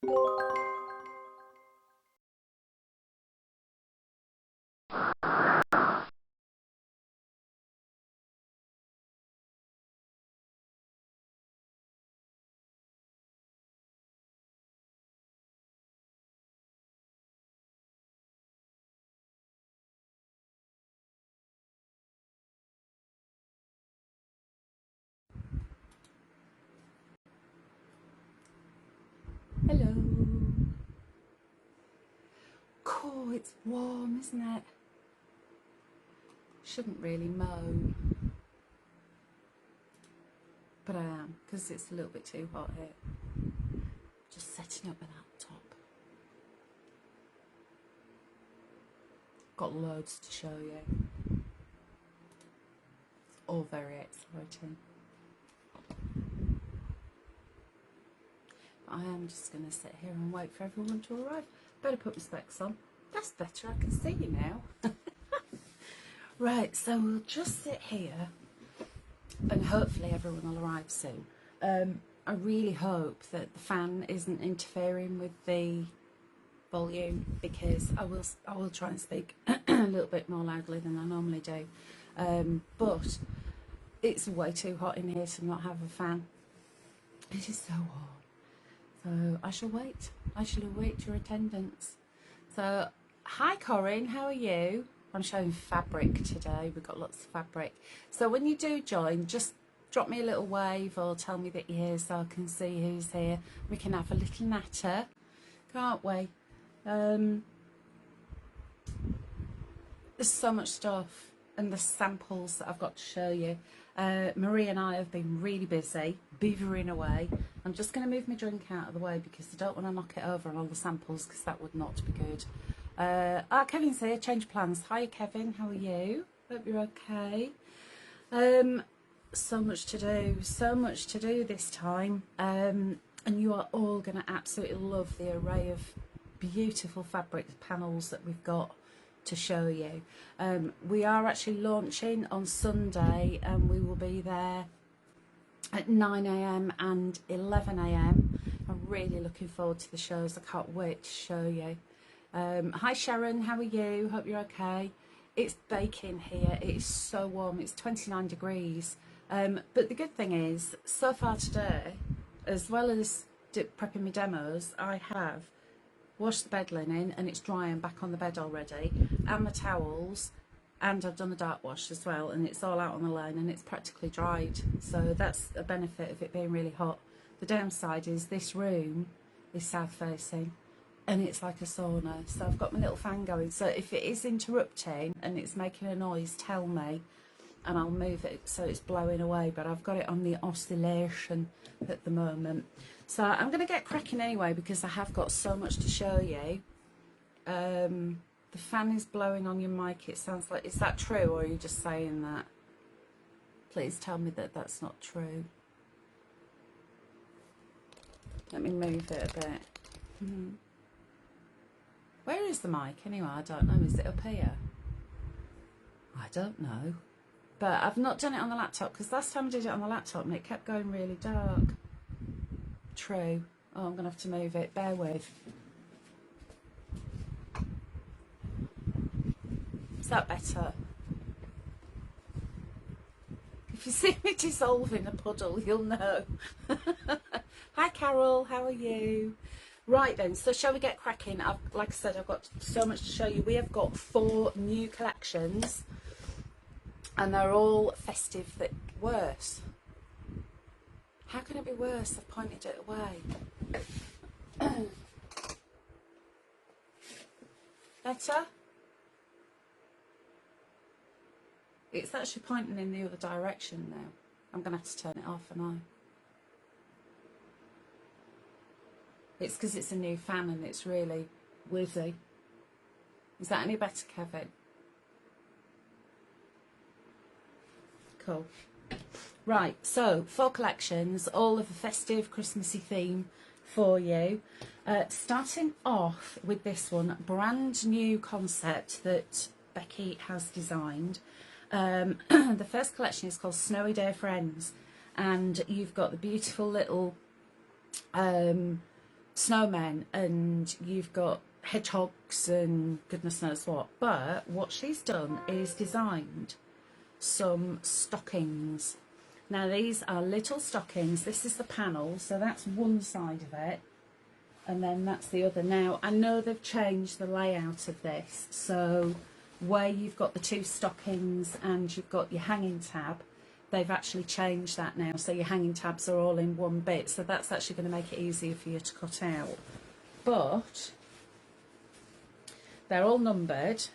Hello. Cool, it's warm, isn't it? Shouldn't really moan, but I am, because it's a little bit too hot here. Just setting up my laptop. Got loads to show you. All very exciting. I am just going to sit here and wait for everyone to arrive. Better put my specs on. That's better, I can see you now. Right, so we'll just sit here and hopefully everyone will arrive soon. I really hope that the fan isn't interfering with the volume, because I will try and speak a little bit more loudly than I normally do. But it's way too hot in here to not have a fan. It is so warm. So I shall wait. I shall await your attendance. So, hi Corinne, how are you? I'm showing fabric today. We've got lots of fabric. So when you do join, just drop me a little wave or tell me that you're here so I can see who's here. We can have a little natter, can't we? There's so much stuff and the samples that I've got to show you. Marie and I have been really busy, beavering away. I'm just going to move my drink out of the way because I don't want to knock it over on all the samples, because that would not be good. Kevin's here, change plans. Hi Kevin, how are you? Hope you're okay. So much to do this time. And you are all going to absolutely love the array of beautiful fabric panels that we've got to show you. We are actually launching on Sunday, and we will be there at 9 AM and 11 AM. I'm really looking forward to the shows. I can't wait to show you. Hi Sharon, how are you? Hope you're okay. It's baking here. It is so warm. It's 29 degrees. But the good thing is, so far today, as well as prepping my demos, I have washed the bed linen and it's drying back on the bed already, and the towels, and I've done the dark wash as well, and it's all out on the line and it's practically dried. So that's a benefit of it being really hot. The downside is this room is south facing and it's like a sauna, so I've got my little fan going, so if it is interrupting and it's making a noise, tell me and I'll move it so it's blowing away, but I've got it on the oscillation at the moment. So I'm going to get cracking anyway, because I have got so much to show you. The fan is blowing on your mic, it sounds like. Is that true, or are you just saying that? Please tell me that that's not true. Let me move it a bit. Where is the mic anyway? I don't know. Is it up here? I don't know. But I've not done it on the laptop, because last time I did it on the laptop and it kept going really dark. True. Oh, I'm going to have to move it. Bear with. Is that better? If you see me dissolve in a puddle, you'll know. Hi Carol, how are you? Right then, so shall we get cracking? Like I said, I've got so much to show you. We have got 4 new collections, and they're all festive. Worse. How can it be worse? I've pointed it away. Better? It's actually pointing in the other direction now. I'm going to have to turn it off, and it's because it's a new fan and it's really whizzy. Is that any better, Kevin? Cool. Right, so 4 collections, all of a festive, Christmassy theme for you. Starting off with this one, brand new concept that Becky has designed. The first collection is called Snowy Day Friends, and you've got the beautiful little snowmen, and you've got hedgehogs and goodness knows what. But what she's done is designed some stockings. Now these are little stockings. This is the panel, so that's one side of it, and then that's the other. Now I know they've changed the layout of this, so where you've got the two stockings and you've got your hanging tab, they've actually changed that now, so your hanging tabs are all in one bit, so that's actually going to make it easier for you to cut out. But they're all numbered,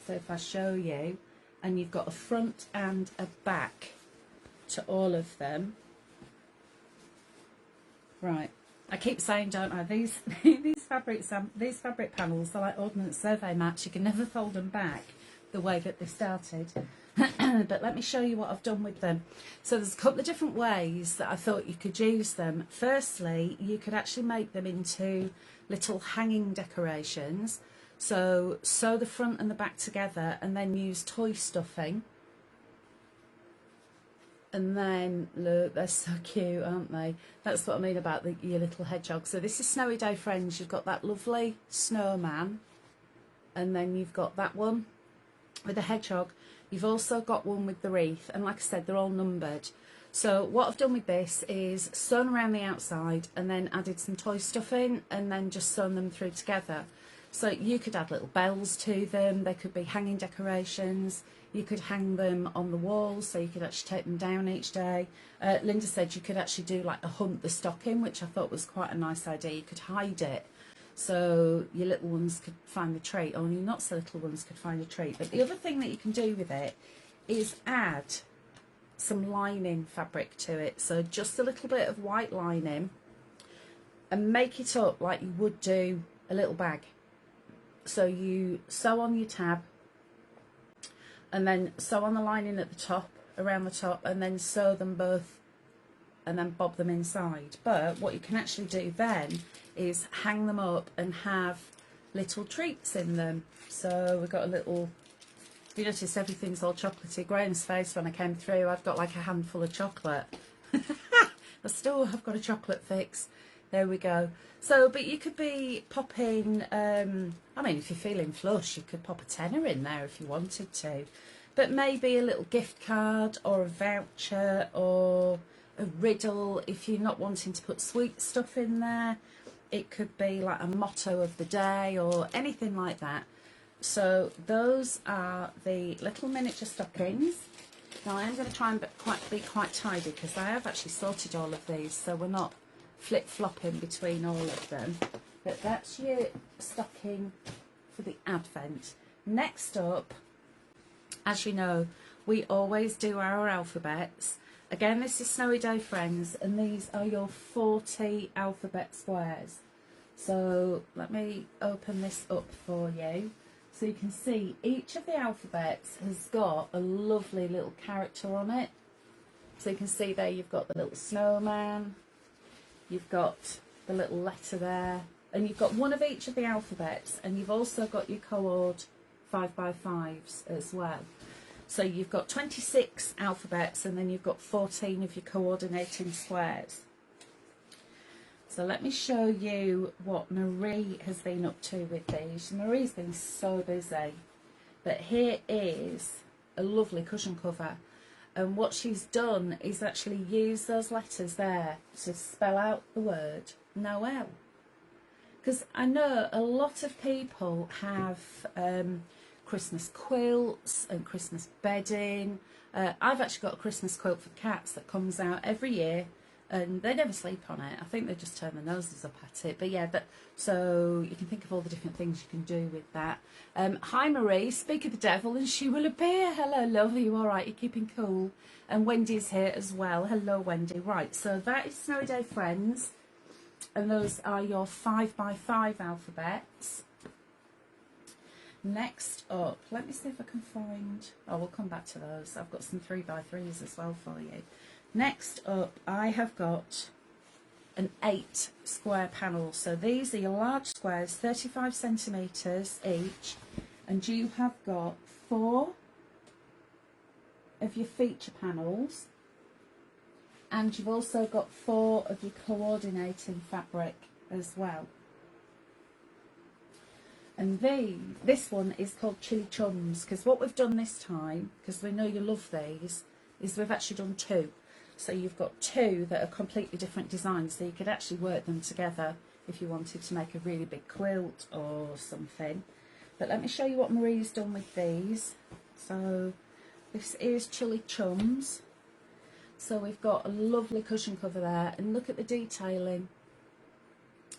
so if I show you, and you've got a front and a back to all of them. Right, I keep saying, don't I, these these fabric panels are like ordnance survey maps. You can never fold them back the way that they started. But let me show you what I've done with them. So there's a couple of different ways that I thought you could use them. Firstly, you could actually make them into little hanging decorations. So sew the front and the back together and then use toy stuffing. And then, look, they're so cute, aren't they? That's what I mean about your little hedgehog. So this is Snowy Day Friends. You've got that lovely snowman. And then you've got that one with the hedgehog. You've also got one with the wreath. And like I said, they're all numbered. So what I've done with this is sewn around the outside and then added some toy stuffing and then just sewn them through together. So you could add little bells to them. They could be hanging decorations. You could hang them on the walls, so you could actually take them down each day. Linda said you could actually do like a hunt the stocking, which I thought was quite a nice idea. You could hide it so your little ones could find the treat, or your not so little ones could find a treat. But the other thing that you can do with it is add some lining fabric to it. So just a little bit of white lining and make it up like you would do a little bag. So you sew on your tab and then sew on the lining at the top, around the top, and then sew them both and then bob them inside. But what you can actually do then is hang them up and have little treats in them. So we've got a little, you notice everything's all chocolatey. Graham's face when I came through, I've got like a handful of chocolate. I still have got a chocolate fix. There we go. So, but you could be popping, I mean, if you're feeling flush, you could pop a tenner in there if you wanted to. But maybe a little gift card or a voucher or a riddle if you're not wanting to put sweet stuff in there. It could be like a motto of the day or anything like that. So those are the little miniature stockings. Now I am going to try and be quite tidy because I have actually sorted all of these, so we're not flip-flopping between all of them. But that's your stocking for the Advent. Next up, as you know, we always do our alphabets. Again, this is Snowy Day Friends, and these are your 40 alphabet squares. So let me open this up for you. So you can see each of the alphabets has got a lovely little character on it. So you can see there you've got the little snowman, you've got the little letter there, and you've got one of each of the alphabets, and you've also got your coord 5x5s as well. So you've got 26 alphabets, and then you've got 14 of your coordinating squares. So let me show you what Marie has been up to with these. Marie's been so busy. But here is a lovely cushion cover. And what she's done is actually use those letters there to spell out the word Noel. Because I know a lot of people have Christmas quilts and Christmas bedding. I've actually got a Christmas quilt for the cats that comes out every year, and they never sleep on it. I think they just turn their noses up at it. But yeah, so you can think of all the different things you can do with that. Hi Marie, speak of the devil and she will appear. Hello love, are you alright? You're keeping cool? And Wendy's here as well. Hello Wendy. Right, so that is Snowy Day Friends, and those are your 5x5 alphabets. Next up, let me see if I can find, oh, we'll come back to those. I've got some 3x3s as well for you. Next up, I have got an 8 square panel. So these are your large squares, 35 centimetres each, and you have got 4 of your feature panels, and you've also got 4 of your coordinating fabric as well. And this one is called Chili Chums, because what we've done this time, because we know you love these, is we've actually done two. So you've got two that are completely different designs, so you could actually work them together if you wanted to make a really big quilt or something. But let me show you what Marie's done with these. So this is Chili Chums. So we've got a lovely cushion cover there, and look at the detailing.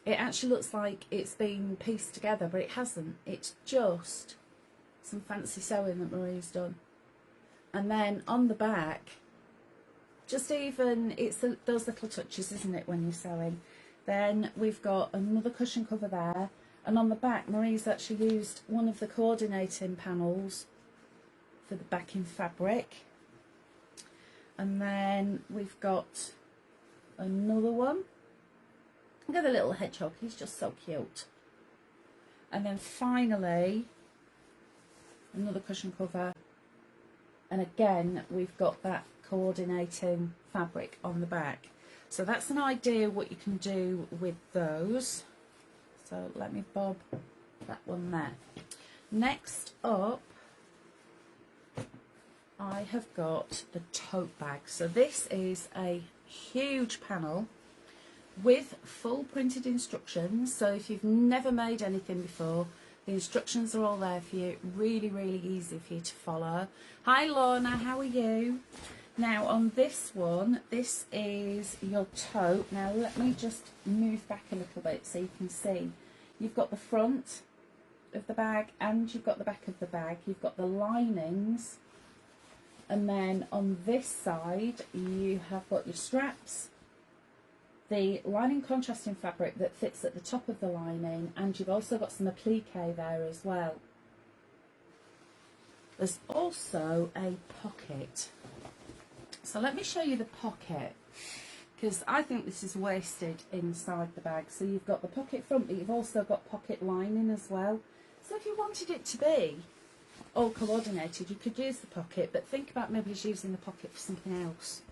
It actually looks like it's been pieced together, but it hasn't. It's just some fancy sewing that Marie's done. And then on the back, just even, it's those little touches, isn't it, when you're sewing. Then we've got another cushion cover there, and on the back Marie's actually used one of the coordinating panels for the backing fabric. And then we've got another one. Look at the little hedgehog, he's just so cute. And then finally, another cushion cover. And again, we've got that coordinating fabric on the back. So that's an idea what you can do with those. So let me bob that one there. Next up, I have got the tote bag. So this is a huge panel with full printed instructions. So if you've never made anything before, the instructions are all there for you. Really, really easy for you to follow. Hi Lorna, how are you? Now on this one, this is your tote. Now let me just move back a little bit so you can see. You've got the front of the bag and you've got the back of the bag. You've got the linings, and then on this side you have got your straps, the lining contrasting fabric that fits at the top of the lining, and you've also got some applique there as well. There's also a pocket. So let me show you the pocket, because I think this is wasted inside the bag. So you've got the pocket front, but you've also got pocket lining as well. So if you wanted it to be all coordinated, you could use the pocket, but think about maybe just using the pocket for something else,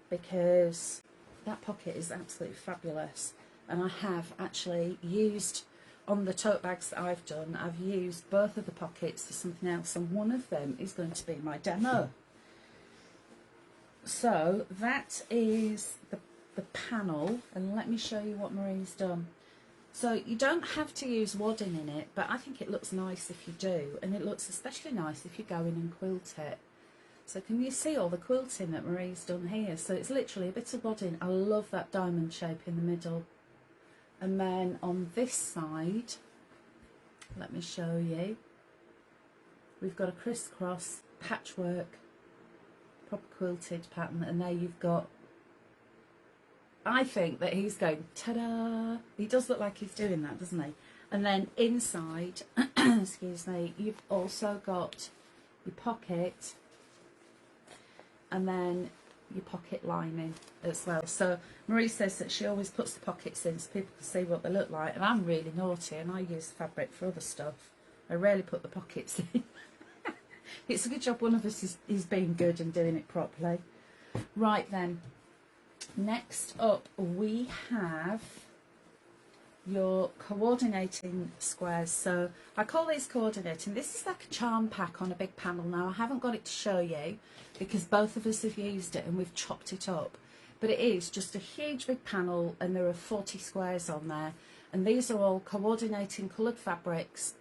because that pocket is absolutely fabulous. And I have actually used, on the tote bags that I've done, I've used both of the pockets for something else, and one of them is going to be my demo. So that is the panel, and let me show you what Marie's done. So you don't have to use wadding in it, but I think it looks nice if you do, and it looks especially nice if you go in and quilt it. So can you see all the quilting that Marie's done here? So it's literally a bit of wadding. I love that diamond shape in the middle. And then on this side, let me show you, we've got a crisscross patchwork proper quilted pattern, and there you've got, I think that he's going ta-da. He does look like he's doing that, doesn't he? And then inside excuse me, you've also got your pocket and then your pocket lining as well. So Marie says that she always puts the pockets in so people can see what they look like, and I'm really naughty and I use fabric for other stuff. I rarely put the pockets in. It's a good job one of us is being good and doing it properly. Right then, next up we have your coordinating squares. So I call these coordinating. This is like a charm pack on a big panel. Now I haven't got it to show you because both of us have used it and we've chopped it up, but it is just a huge big panel and there are 40 squares on there, and these are all coordinating coloured fabrics.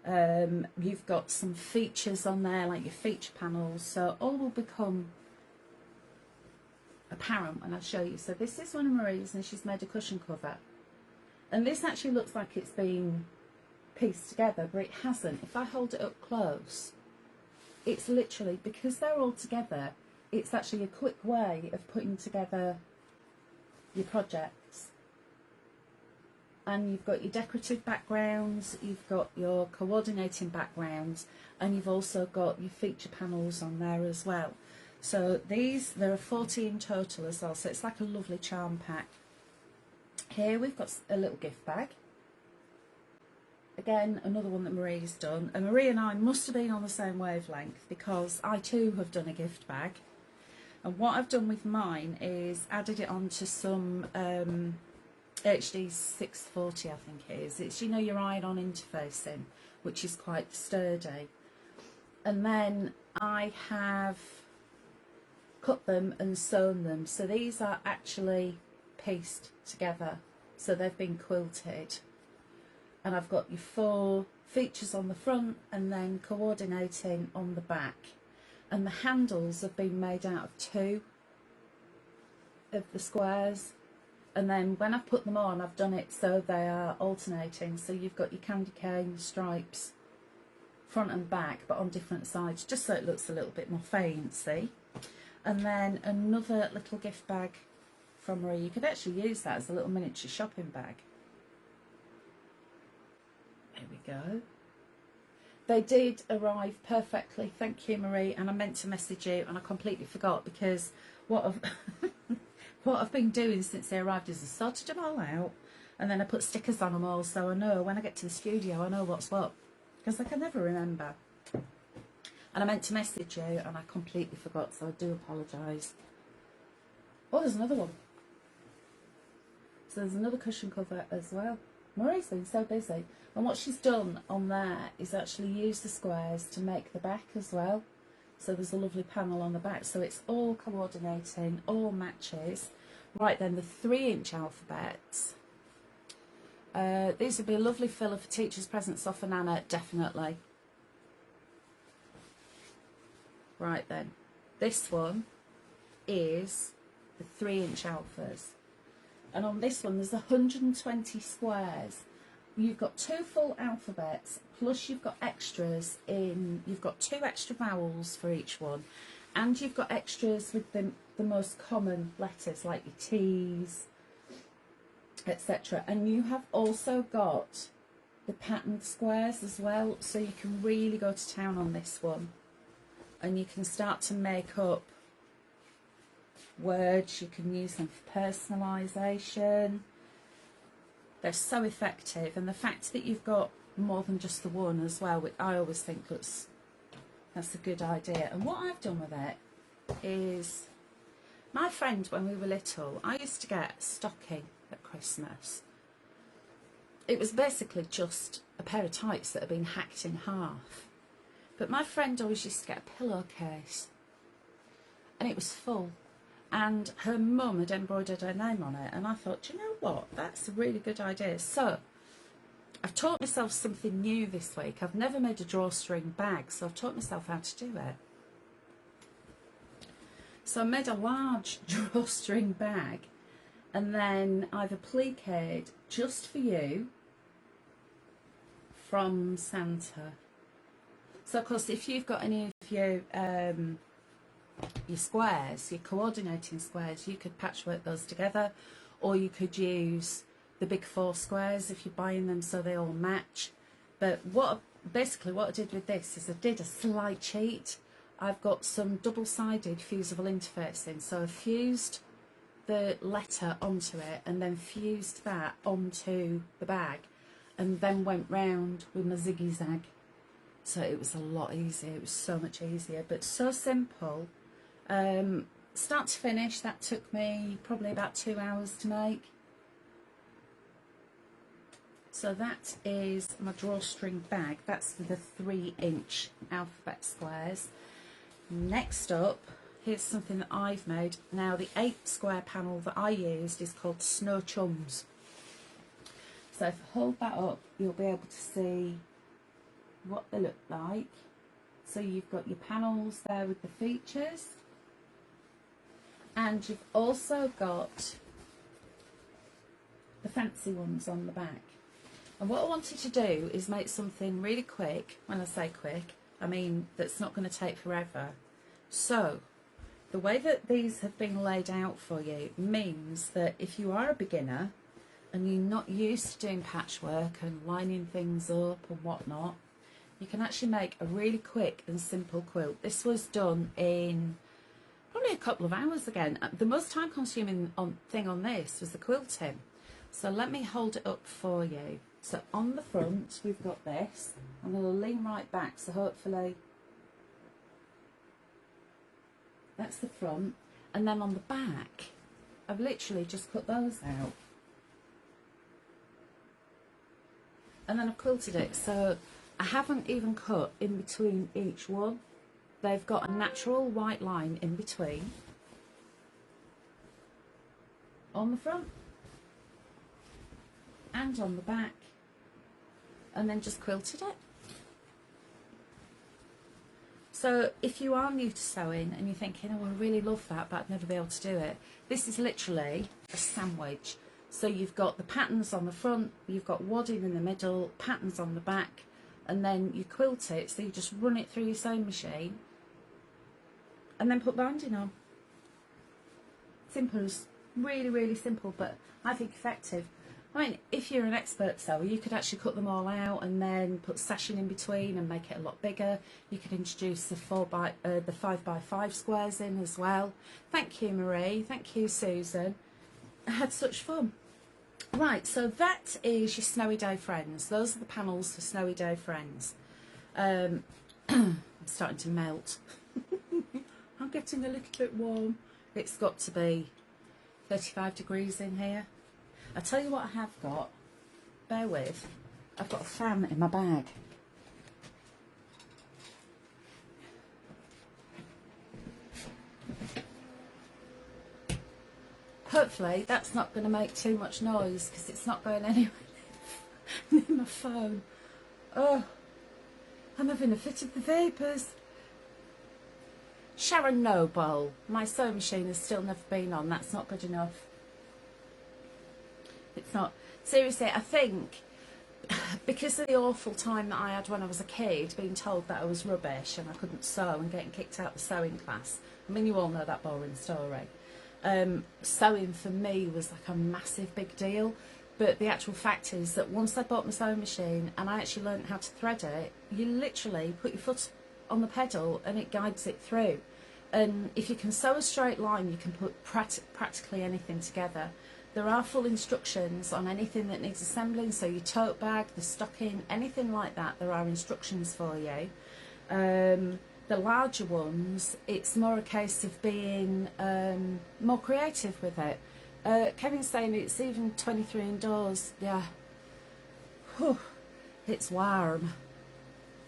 You've got some features on there, like your feature panels, so all will become apparent when I show you. So this is one of Marie's, and she's made a cushion cover, and this actually looks like it's been pieced together, but it hasn't. If I hold it up close, it's literally, because they're all together, it's actually a quick way of putting together your projects. And you've got your decorative backgrounds, you've got your coordinating backgrounds, and you've also got your feature panels on there as well. So these, there are 40 in total as well, so it's like a lovely charm pack. Here we've got a little gift bag. Again, another one that Marie's done, and Marie and I must have been on the same wavelength because I too have done a gift bag. And what I've done with mine is added it onto some HD 640, I think it is. It's, you know, your iron-on interfacing, which is quite sturdy. And then I have cut them and sewn them. So these are actually pieced together. So they've been quilted. And I've got your 4 features on the front and then coordinating on the back. And the handles have been made out of 2 of the squares. And then when I've put them on, I've done it so they are alternating. So you've got your candy cane stripes front and back, but on different sides, just so it looks a little bit more fancy. And then another little gift bag from Marie. You could actually use that as a little miniature shopping bag. There we go. They did arrive perfectly, thank you, Marie. And I meant to message you and I completely forgot, because what I've what I've been doing since they arrived is I sorted them all out and then I put stickers on them all, so I know when I get to the studio I know what's what, because I can never remember. And I meant to message you and I completely forgot, so I do apologise. Oh, there's another one. So there's another cushion cover as well. Marie's been so busy. And what she's done on there is actually use the squares to make the back as well. So there's a lovely panel on the back. So it's all coordinating, all matches. Right then, the 3-inch alphabets. These would be a lovely filler for teachers' presents off for Nana, definitely. Right then, this one is the 3-inch alphas. And on this one, there's 120 squares. You've got 2 full alphabets, plus you've got extras in, you've got 2 extra vowels for each one, and you've got extras with the most common letters, like your T's, etc. And you have also got the patterned squares as well, so you can really go to town on this one. And you can start to make up words, you can use them for personalisation. They're so effective, and the fact that you've got more than just the one as well, which I always think that's a good idea. And what I've done with it is, my friend, when we were little, I used to get a stocking at Christmas. It was basically just a pair of tights that had been hacked in half. But my friend always used to get a pillowcase, and it was full. And her mum had embroidered her name on it, and I thought, do you know what, that's a really good idea. So I've taught myself something new this week. I've never made a drawstring bag, so I've taught myself how to do it. So I made a large drawstring bag, and then I've appliqued just for you from Santa. So of course, if you've got any of your squares, your coordinating squares, you could patchwork those together, or you could use the big 4 squares if you're buying them so they all match. But basically what I did with this is I did a slight cheat. I've got some double-sided fusible interfacing, so I fused the letter onto it and then fused that onto the bag, and then went round with my ziggy zag. So it was a lot easier, it was so much easier, but so simple. Start to finish, that took me probably about 2 hours to make. So that is my drawstring bag. That's for the 3-inch alphabet squares. Next up, here's something that I've made. Now, the 8 square panel that I used is called Snow Chums. So if I hold that up, you'll be able to see what they look like. So you've got your panels there with the features, and you've also got the fancy ones on the back. And what I wanted to do is make something really quick. When I say quick, I mean that's not going to take forever. So the way that these have been laid out for you means that if you are a beginner and you're not used to doing patchwork and lining things up and whatnot, you can actually make a really quick and simple quilt. This was done in probably a couple of hours again. The most time consuming thing on this was the quilting. So let me hold it up for you. So on the front we've got this. I'm going to lean right back, so hopefully that's the front. And then on the back I've literally just cut those out. and then I've quilted it. So I haven't even cut in between each one. They've got a natural white line in between on the front and on the back, and then just quilted it. So if you are new to sewing and you're thinking, oh, I really love that, but I'd never be able to do it, this is literally a sandwich. So you've got the patterns on the front, you've got wadding in the middle, patterns on the back, and then you quilt it. So you just run it through your sewing machine and then put binding on. Simple, really, really simple, but I think effective. I mean, if you're an expert sewer, you could actually cut them all out and then put sashing in between and make it a lot bigger. You could introduce the 5x5 squares in as well. Thank you, Marie. Thank you, Susan. I had such fun. Right, so that is your Snowy Day Friends. Those are the panels for Snowy Day Friends. I'm starting to melt. I'm getting a little bit warm. It's got to be 35 degrees in here. I'll tell you what I have got. Bear with. I've got a fan in my bag. Hopefully that's not going to make too much noise because it's not going anywhere near my phone. Oh, I'm having a fit of the vapours. Sharon Noble, my sewing machine has still never been on. That's not good enough. It's not. Seriously, I think because of the awful time that I had when I was a kid, being told that I was rubbish and I couldn't sew and getting kicked out of the sewing class. I mean, you all know that boring story. Sewing for me was like a massive big deal. But the actual fact is that once I bought my sewing machine and I actually learned how to thread it, you literally put your foot on the pedal and it guides it through. And if you can sew a straight line, you can put practically anything together. There are full instructions on anything that needs assembling, so your tote bag, the stocking, anything like that, there are instructions for you. The larger ones, it's more a case of being more creative with it. Kevin's saying it's even 23 indoors. Yeah. Whew. It's warm.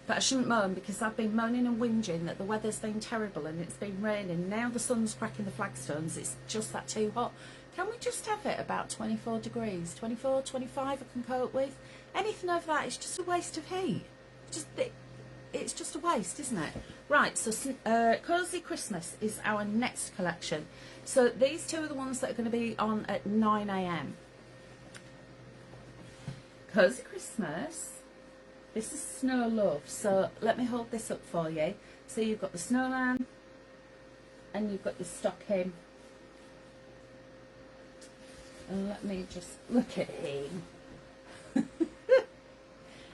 But I shouldn't moan because I've been moaning and whinging that the weather's been terrible and it's been raining. Now the sun's cracking the flagstones. It's just that too hot. Can we just have it about 24 degrees? 24, 25 I can cope with. Anything over that is just a waste of heat. It's just a waste, isn't it? Right, so Cozy Christmas is our next collection. So these two are the ones that are going to be on at 9 AM. Cozy Christmas. This is Snow Love. So let me hold this up for you. So you've got the snowman and you've got your stocking. And let me just look at him.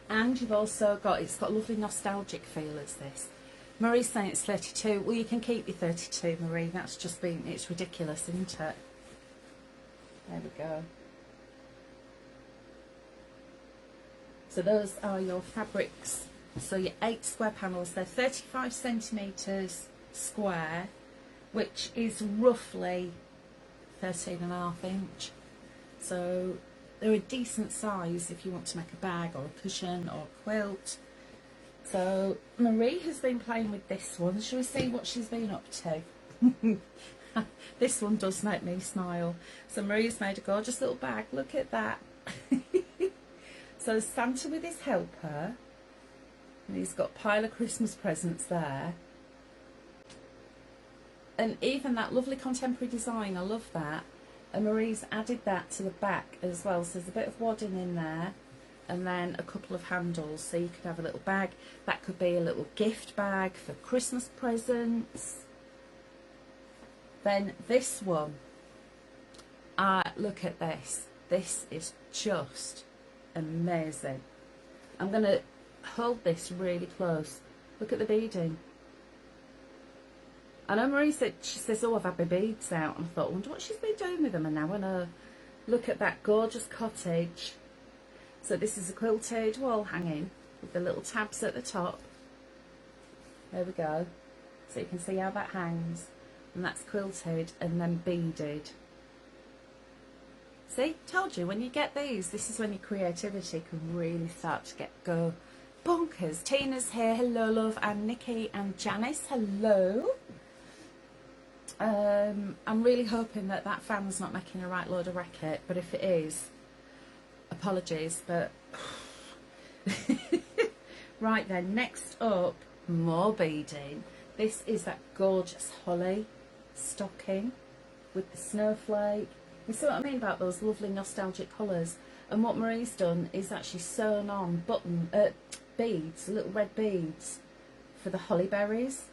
And you've also got, it's got a lovely nostalgic feel as this. Marie's saying it's 32. Well, you can keep your 32, Marie. That's just been, it's ridiculous, isn't it? There we go. So those are your fabrics. So your 8 square panels. They're 35 centimetres square, which is roughly 13.5 inch. So they're a decent size if you want to make a bag or a cushion or a quilt. So Marie has been playing with this one. Shall we see what she's been up to? This one does make me smile. So Marie's made a gorgeous little bag. Look at that. So Santa with his helper. And he's got a pile of Christmas presents there. And even that lovely contemporary design, I love that. And Marie's added that to the back as well. So there's a bit of wadding in there. And then a couple of handles. So you could have a little bag. That could be a little gift bag for Christmas presents. Then this one. Look at this. This is just amazing. I'm going to hold this really close. Look at the beading. I know Marie said, she says, oh, I've had my beads out. And I thought, I wonder what she's been doing with them. And now I know. Look at that gorgeous cottage. So this is a quilted wall hanging with the little tabs at the top. There we go. So you can see how that hangs. And that's quilted and then beaded. See, told you, when you get these, this is when your creativity can really start to go bonkers. Tina's here, hello love, and Nikki and Janice, hello. I'm really hoping that that fan's not making a right load of racket, but if it is, apologies, but right then, next up, more beading. This is that gorgeous holly stocking with the snowflake. You see what I mean about those lovely nostalgic colours? And what Marie's done is actually sewn on beads, little red beads for the holly berries.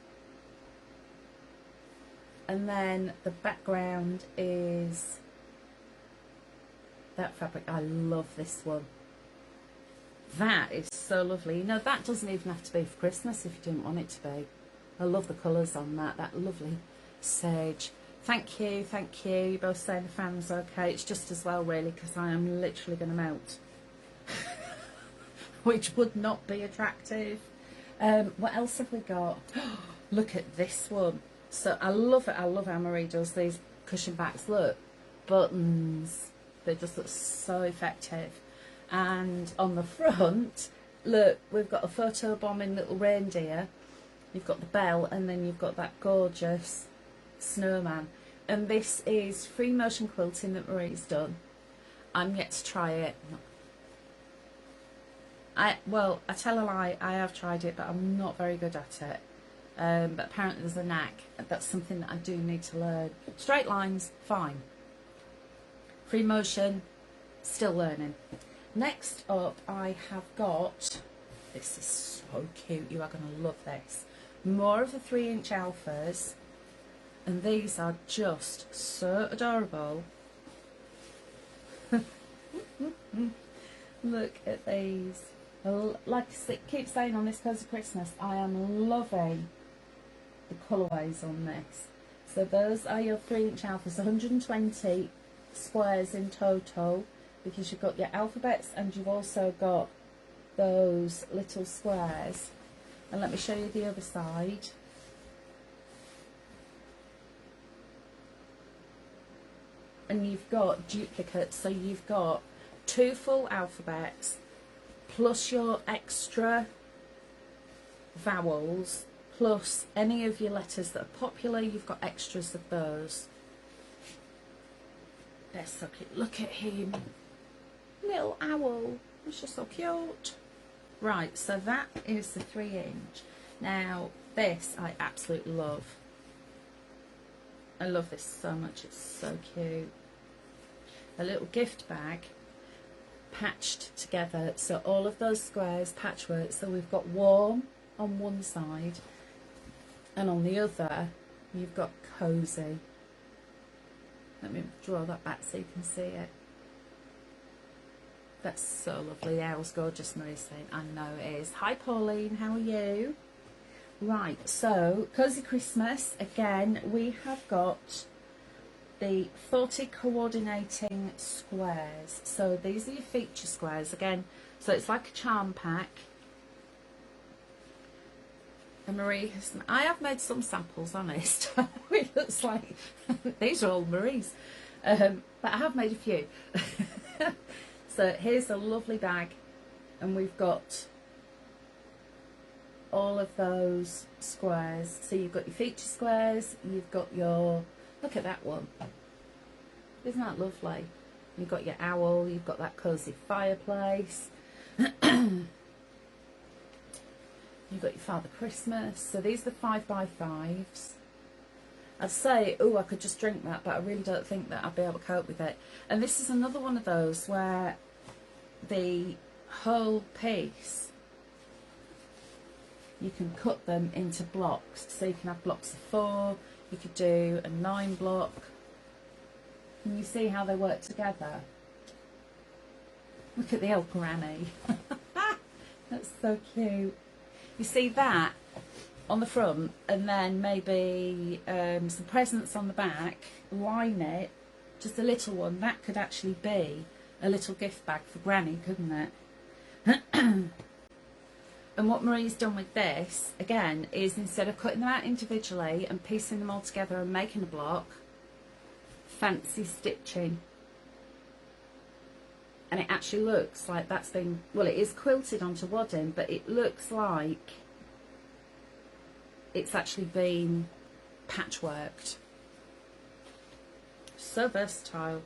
And then the background is that fabric. I love this one. That is so lovely. You know, that doesn't even have to be for Christmas if you didn't want it to be. I love the colours on that. That lovely sage. Thank you, thank you. You're both saying the fan's okay. It's just as well, really, because I am literally going to melt. Which would not be attractive. What else have we got? Look at this one. So I love it. I love how Marie does these cushion backs. Look, buttons. They just look so effective. And on the front, look, we've got a photo bombing little reindeer. You've got the bell, and then you've got that gorgeous snowman. And this is free motion quilting that Marie's done. I'm yet to try it. Well, I tell a lie, I have tried it, but I'm not very good at it. But apparently there's a knack. That's something that I do need to learn. Straight lines, fine. Free motion, still learning. Next up, I have got, this is so cute, you are going to love this. More of the 3-inch alphas, and these are just so adorable. Look at these. Like I keep saying on this Cozy Christmas, I am loving the colourways on this. So those are your 3-inch alphas, 120 squares in total, because you've got your alphabets and you've also got those little squares. And let me show you the other side. And you've got duplicates, so you've got 2 full alphabets plus your extra vowels plus any of your letters that are popular. You've got extras of those. They're so cute. Look at him, little owl. It's just so cute. Right, so that is the 3-inch. Now this I absolutely love. I love this so much. It's so cute. A little gift bag patched together, so all of those squares patchwork. So we've got warm on one side, and on the other you've got cozy. Let me draw that back so you can see it. That's so lovely. The owl's gorgeous, Marie's saying. I know it is. Hi Pauline, how are you? Right, so Cozy Christmas, again, we have got the 40 coordinating squares. So these are your feature squares again. So it's like a charm pack. And Marie has, I have made some samples, honest. It looks like these are all Marie's, but I have made a few. So here's a lovely bag, and we've got all of those squares. So you've got your feature squares, you've got your, look at that one, isn't that lovely? You've got your owl, you've got that cozy fireplace. You've got your Father Christmas. So these are the 5x5s. I'd say, oh, I could just drink that, but I really don't think that I'd be able to cope with it. And this is another one of those where the whole piece, you can cut them into blocks. So you can have blocks of 4, you could do a 9 block. Can you see how they work together? Look at the old granny. That's so cute. You see that on the front, and then maybe some presents on the back, line it, just a little one. That could actually be a little gift bag for Granny, couldn't it? And what Marie's done with this, again, is instead of cutting them out individually and piecing them all together and making a block, fancy stitching. and it actually looks like that's been, well, it is quilted onto wadding, but it looks like it's actually been patchworked. So versatile.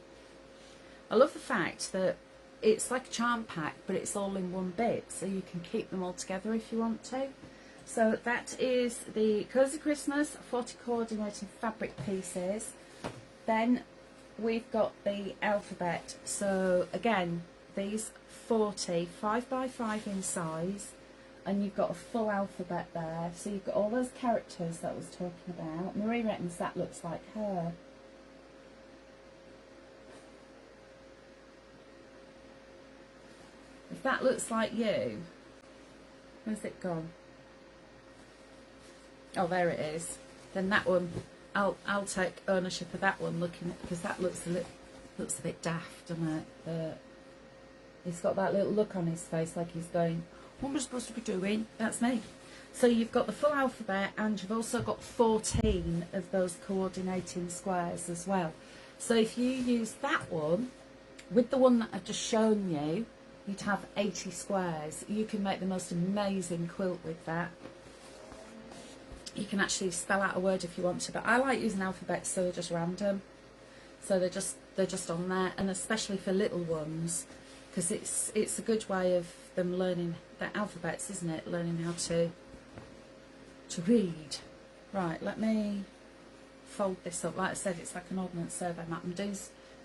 I love the fact that it's like a charm pack, but it's all in one bit, so you can keep them all together if you want to. So that is the Cozy Christmas 40 coordinated fabric pieces. Then we've got the alphabet. So again, these 40 5x5 in size, and you've got a full alphabet there. So you've got all those characters that I was talking about. Marie reckons that looks like her. If that looks like you, where's it gone? Oh, there it is. Then that one, I'll take ownership of that one. Looking at, because that looks a bit daft, doesn't it? He's got that little look on his face, like he's going, "What am I supposed to be doing?" That's me. So you've got the full alphabet, and you've also got 14 of those coordinating squares as well. So if you use that one with the one that I've just shown you, you'd have 80 squares. You can make the most amazing quilt with that. You can actually spell out a word if you want to, but I like using alphabets, so they're just random. So they're just on there, and especially for little ones, because it's a good way of them learning their alphabets, isn't it? Learning how to read. Right, let me fold this up. Like I said, it's like an ordnance survey map. I'm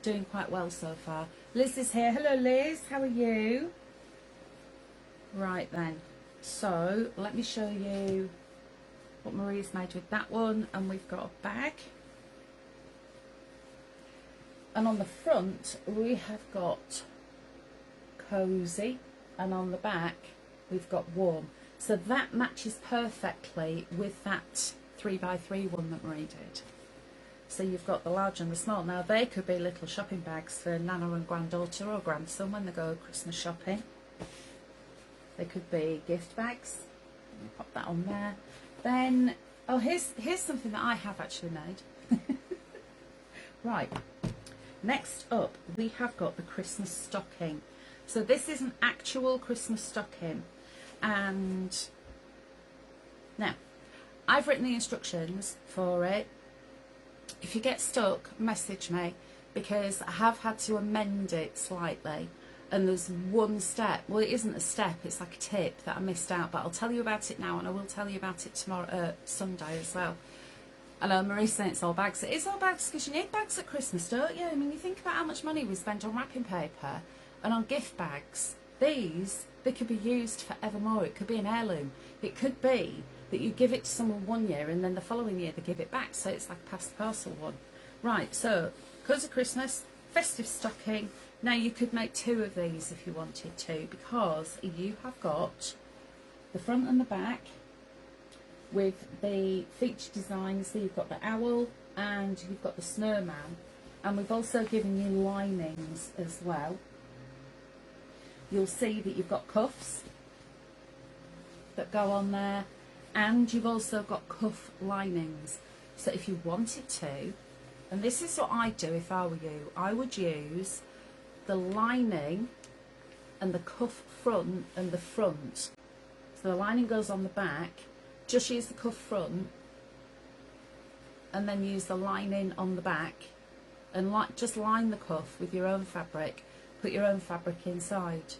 doing quite well so far. Liz is here. Hello, Liz. How are you? Right then. So let me show you what Marie's made with that one, and we've got a bag, and on the front we have got cozy, and on the back we've got warm. So that matches perfectly with that 3x3 one that Marie did. So you've got the large and the small. Now they could be little shopping bags for Nana and granddaughter or grandson when they go Christmas shopping. They could be gift bags. Pop that on there. Then, oh, here's something that I have actually made. Right, next up we have got the Christmas stocking. So this is an actual Christmas stocking, and now I've written the instructions for it. If you get stuck, message me, because I have had to amend it slightly. And there's one step, well, it isn't a step, it's like a tip that I missed out, but I'll tell you about it now, and I will tell you about it tomorrow, Sunday as well. I know Marie's saying it's all bags. It is all bags because you need bags at Christmas, don't you? I mean, you think about how much money we spend on wrapping paper and on gift bags. These, they could be used forevermore. It could be an heirloom. It could be that you give it to someone one year and then the following year they give it back, so it's like a past parcel one. Right, so, Cozy Christmas, festive stocking. Now you could make two of these if you wanted to, because you have got the front and the back with the feature design. So you've got the owl and you've got the snowman, and we've also given you linings as well. You'll see that you've got cuffs that go on there, and you've also got cuff linings. So if you wanted to, and this is what I'd do if I were you, I would use the lining and the cuff front and the front. So the lining goes on the back, just use the cuff front, and then use the lining on the back, and just line the cuff with your own fabric, put your own fabric inside.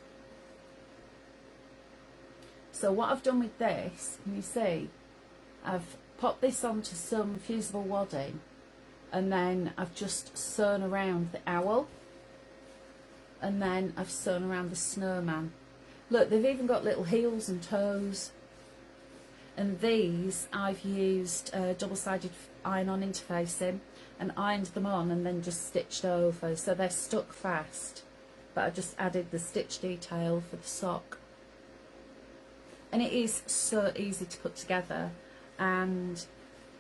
So what I've done with this, can you see, I've popped this onto some fusible wadding, and then I've just sewn around the owl, and then I've sewn around the snowman. Look, they've even got little heels and toes. And these I've used double-sided iron-on interfacing and ironed them on and then just stitched over, so they're stuck fast. But I just added the stitch detail for the sock. And it is so easy to put together. And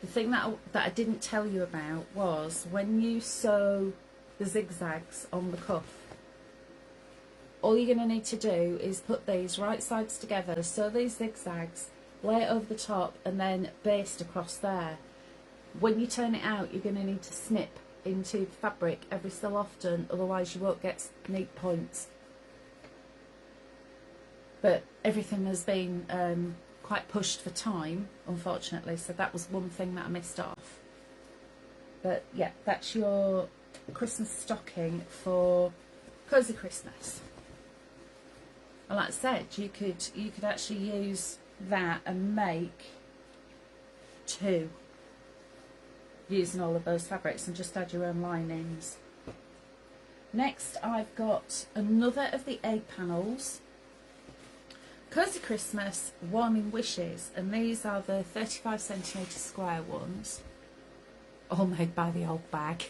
the thing that I didn't tell you about was when you sew the zigzags on the cuff, all you're going to need to do is put these right sides together, sew these zigzags, lay it over the top, and then baste across there. When you turn it out, you're going to need to snip into the fabric every so often, otherwise you won't get neat points. but everything has been quite pushed for time, unfortunately, so that was one thing that I missed off. But yeah, that's your Christmas stocking for Cozy Christmas. And like I said, you could actually use that and make two using all of those fabrics and just add your own linings. Next, I've got another of the egg panels, Cozy Christmas Warming Wishes, and these are the 35cm square ones, all made by the old bag.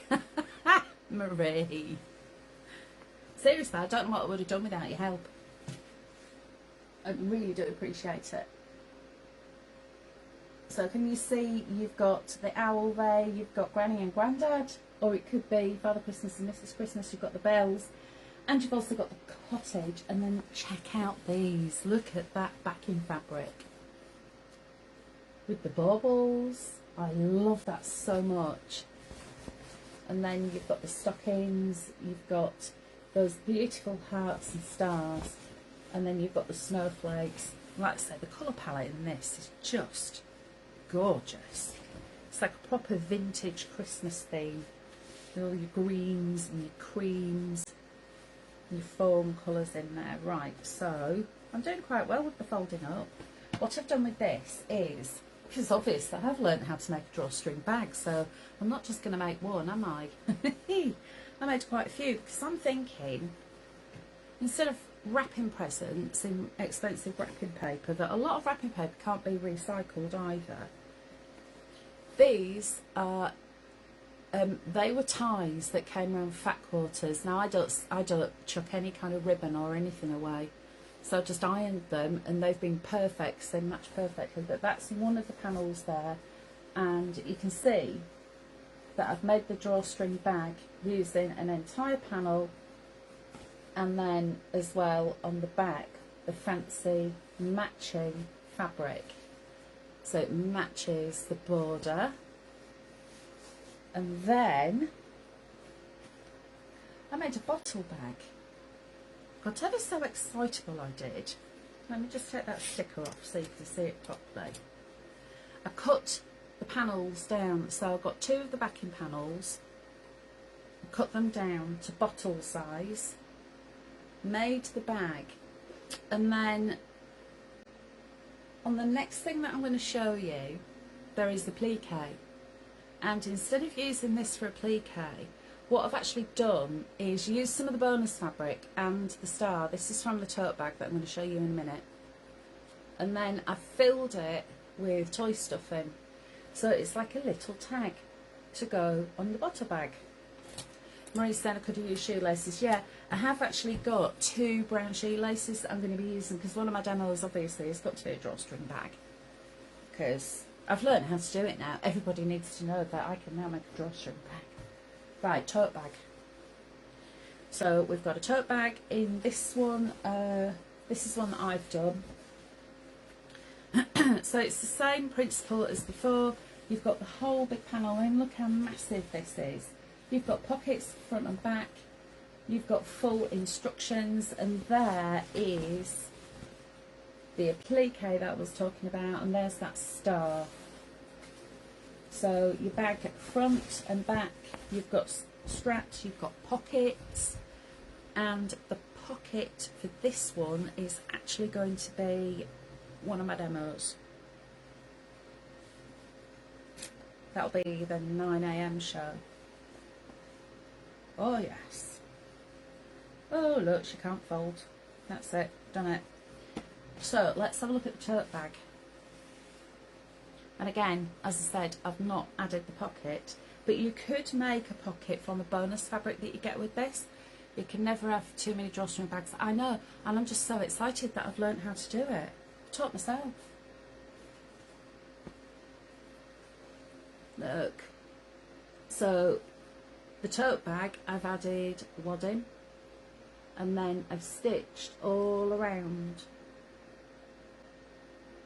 Marie, seriously, I don't know what I would have done without your help. I really do appreciate it. So can you see you've got the owl there, you've got Granny and Grandad, or it could be Father Christmas and Mrs. Christmas, you've got the bells, and you've also got the cottage. And then check out these, look at that backing fabric with the baubles. I love that so much. And then you've got the stockings, you've got those beautiful hearts and stars, and then you've got the snowflakes. Like I say, the colour palette in this is just gorgeous. It's like a proper vintage Christmas theme with all your greens and your creams and your fawn colours in there. Right, so I'm doing quite well with the folding up. What I've done with this is, it's obvious that I've learned how to make a drawstring bag, so I'm not just going to make one, am I? I made quite a few, because I'm thinking, instead of wrapping presents in expensive wrapping paper, that a lot of wrapping paper can't be recycled either. These are, they were ties that came around fat quarters. Now I don't chuck any kind of ribbon or anything away, so I just ironed them, and they've been perfect, so they match perfectly. But that's one of the panels there, and you can see that I've made the drawstring bag using an entire panel, and then as well on the back the fancy matching fabric, so it matches the border. And then I made a bottle bag. Got ever so excitable I did. Let me just take that sticker off so you can see it properly. I cut the panels down, so I've got two of the backing panels, cut them down to bottle size, made the bag, and then on the next thing that I'm going to show you, there is the plique. And instead of using this for a plique, what I've actually done is use some of the bonus fabric and the star. This is from the tote bag that I'm going to show you in a minute. And then I filled it with toy stuffing, so it's like a little tag to go on the bottle bag. Marie said I could have used shoelaces. Yeah, I have actually got two brown shoelaces that I'm going to be using, because one of my demos obviously has got to be a drawstring bag, because I've learned how to do it now. Everybody needs to know that I can now make a drawstring bag. Right, tote bag. So we've got a tote bag in this one. This is one that I've done. So it's the same principle as before. You've got the whole big panel in. Look how massive this is. You've got pockets front and back. You've got full instructions, and there is the applique that I was talking about, and there's that star. So your bag at front and back, you've got straps, you've got pockets, and the pocket for this one is actually going to be one of my demos. That'll be the 9 AM show. Oh yes. Oh look, she can't fold. That's it, done it. So let's have a look at the tote bag. And again, as I said, I've not added the pocket, but you could make a pocket from the bonus fabric that you get with this. You can never have too many drawstring bags. I know, and I'm just so excited that I've learned how to do it. I've taught myself. Look. So the tote bag, I've added wadding, and then I've stitched all around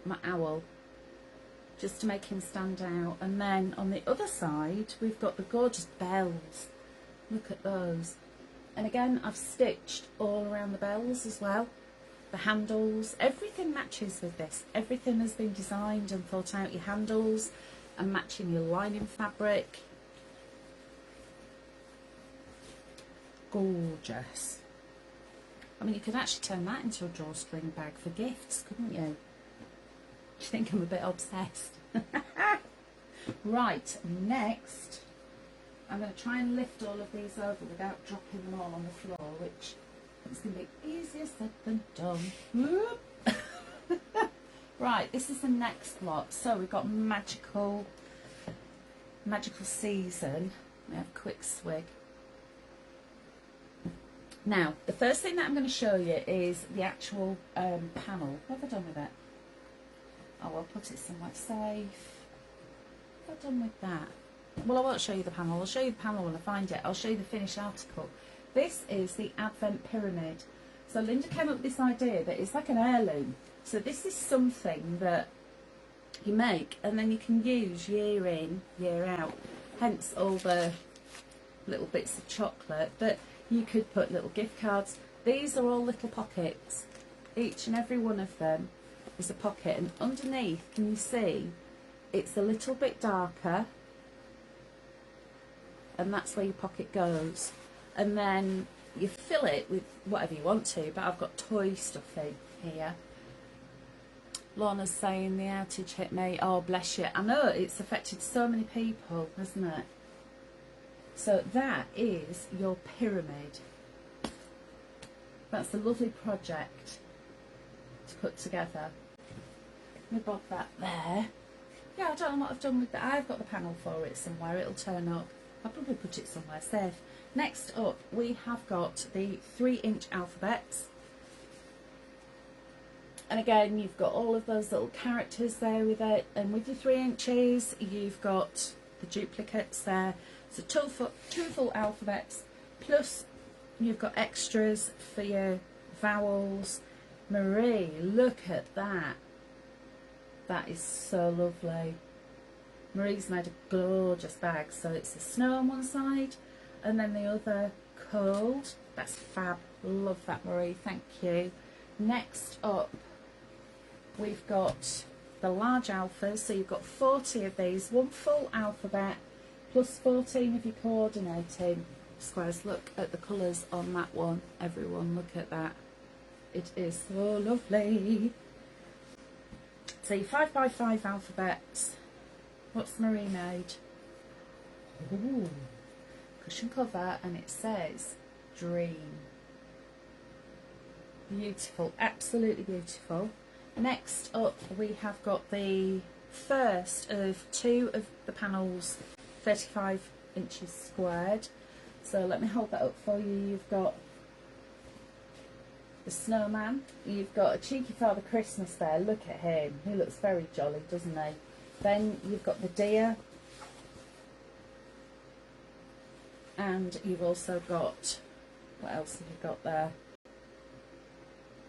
my owl, just to make him stand out. And then on the other side we've got the gorgeous bells. Look at those. And again, I've stitched all around the bells as well. the handles, everything matches with this. Everything has been designed and thought out, your handles and matching your lining fabric. Gorgeous. I mean, you could actually turn that into a drawstring bag for gifts, couldn't you? Do you think I'm a bit obsessed? Right, next I'm going to try and lift all of these over without dropping them all on the floor, which is going to be easier said than done. Right, this is the next lot. So we've got Magical Season. We have a quick swig. Now, the first thing that I'm going to show you is the actual panel. What have I done with it? Oh, I'll put it somewhere safe. What have I done with that? Well, I won't show you the panel. I'll show you the panel when I find it. I'll show you the finished article. This is the Advent Pyramid. So Linda came up with this idea that it's like an heirloom. So this is something that you make and then you can use year in, year out. Hence all the little bits of chocolate. But you could put little gift cards. These are all little pockets. Each and every one of them is a pocket. And underneath, can you see, it's a little bit darker. And that's where your pocket goes. And then you fill it with whatever you want to, but I've got toy stuff in here. Lorna's saying the outage hit me. Oh, bless you. I know, it's affected so many people, hasn't it? So that is your pyramid. That's a lovely project to put together. Let me bob that there. Yeah, I don't know what I've done with that. I've got the panel for it somewhere. It'll turn up. I'll probably put it somewhere safe. Next up, we have got the 3-inch alphabets. And again, you've got all of those little characters there with it. And with your 3 inches, you've got the duplicates there. So two full alphabets. Plus, you've got extras for your vowels. Marie, look at that. That is so lovely. Marie's made a gorgeous bag, so it's the snow on one side and then the other cold. That's fab. Love that, Marie. Thank you. Next up, we've got the large alphas. So you've got 40 of these, one full alphabet plus 14 of your coordinating squares. Look at the colours on that one. Everyone, look at that. It is so lovely. So your 5x5 alphabets. What's Marie made? Ooh, cushion cover, and it says Dream. Beautiful, absolutely beautiful. Next up, we have got the first of 2 of the panels, 35 inches squared. So let me hold that up for you. You've got the snowman. You've got a cheeky Father Christmas there. Look at him. He looks very jolly, doesn't he? Then you've got the deer, and you've also got, what else have you got there?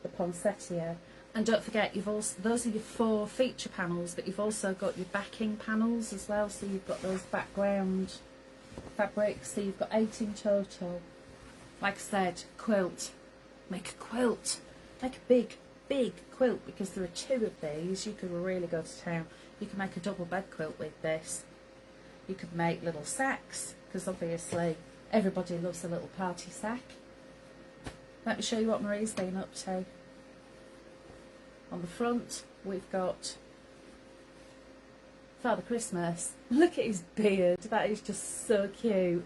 The poinsettia. And don't forget, you've also, those are your 4 feature panels, but you've also got your backing panels as well. So you've got those background fabrics. So you've got 8 in total. Like I said, quilt. Make a quilt. Make a big quilt, because there are 2 of these. You could really go to town. You can make a double bed quilt with this. You could make little sacks, because obviously everybody loves a little party sack. Let me show you what Marie's been up to. On the front, we've got Father Christmas. Look at his beard. That is just so cute.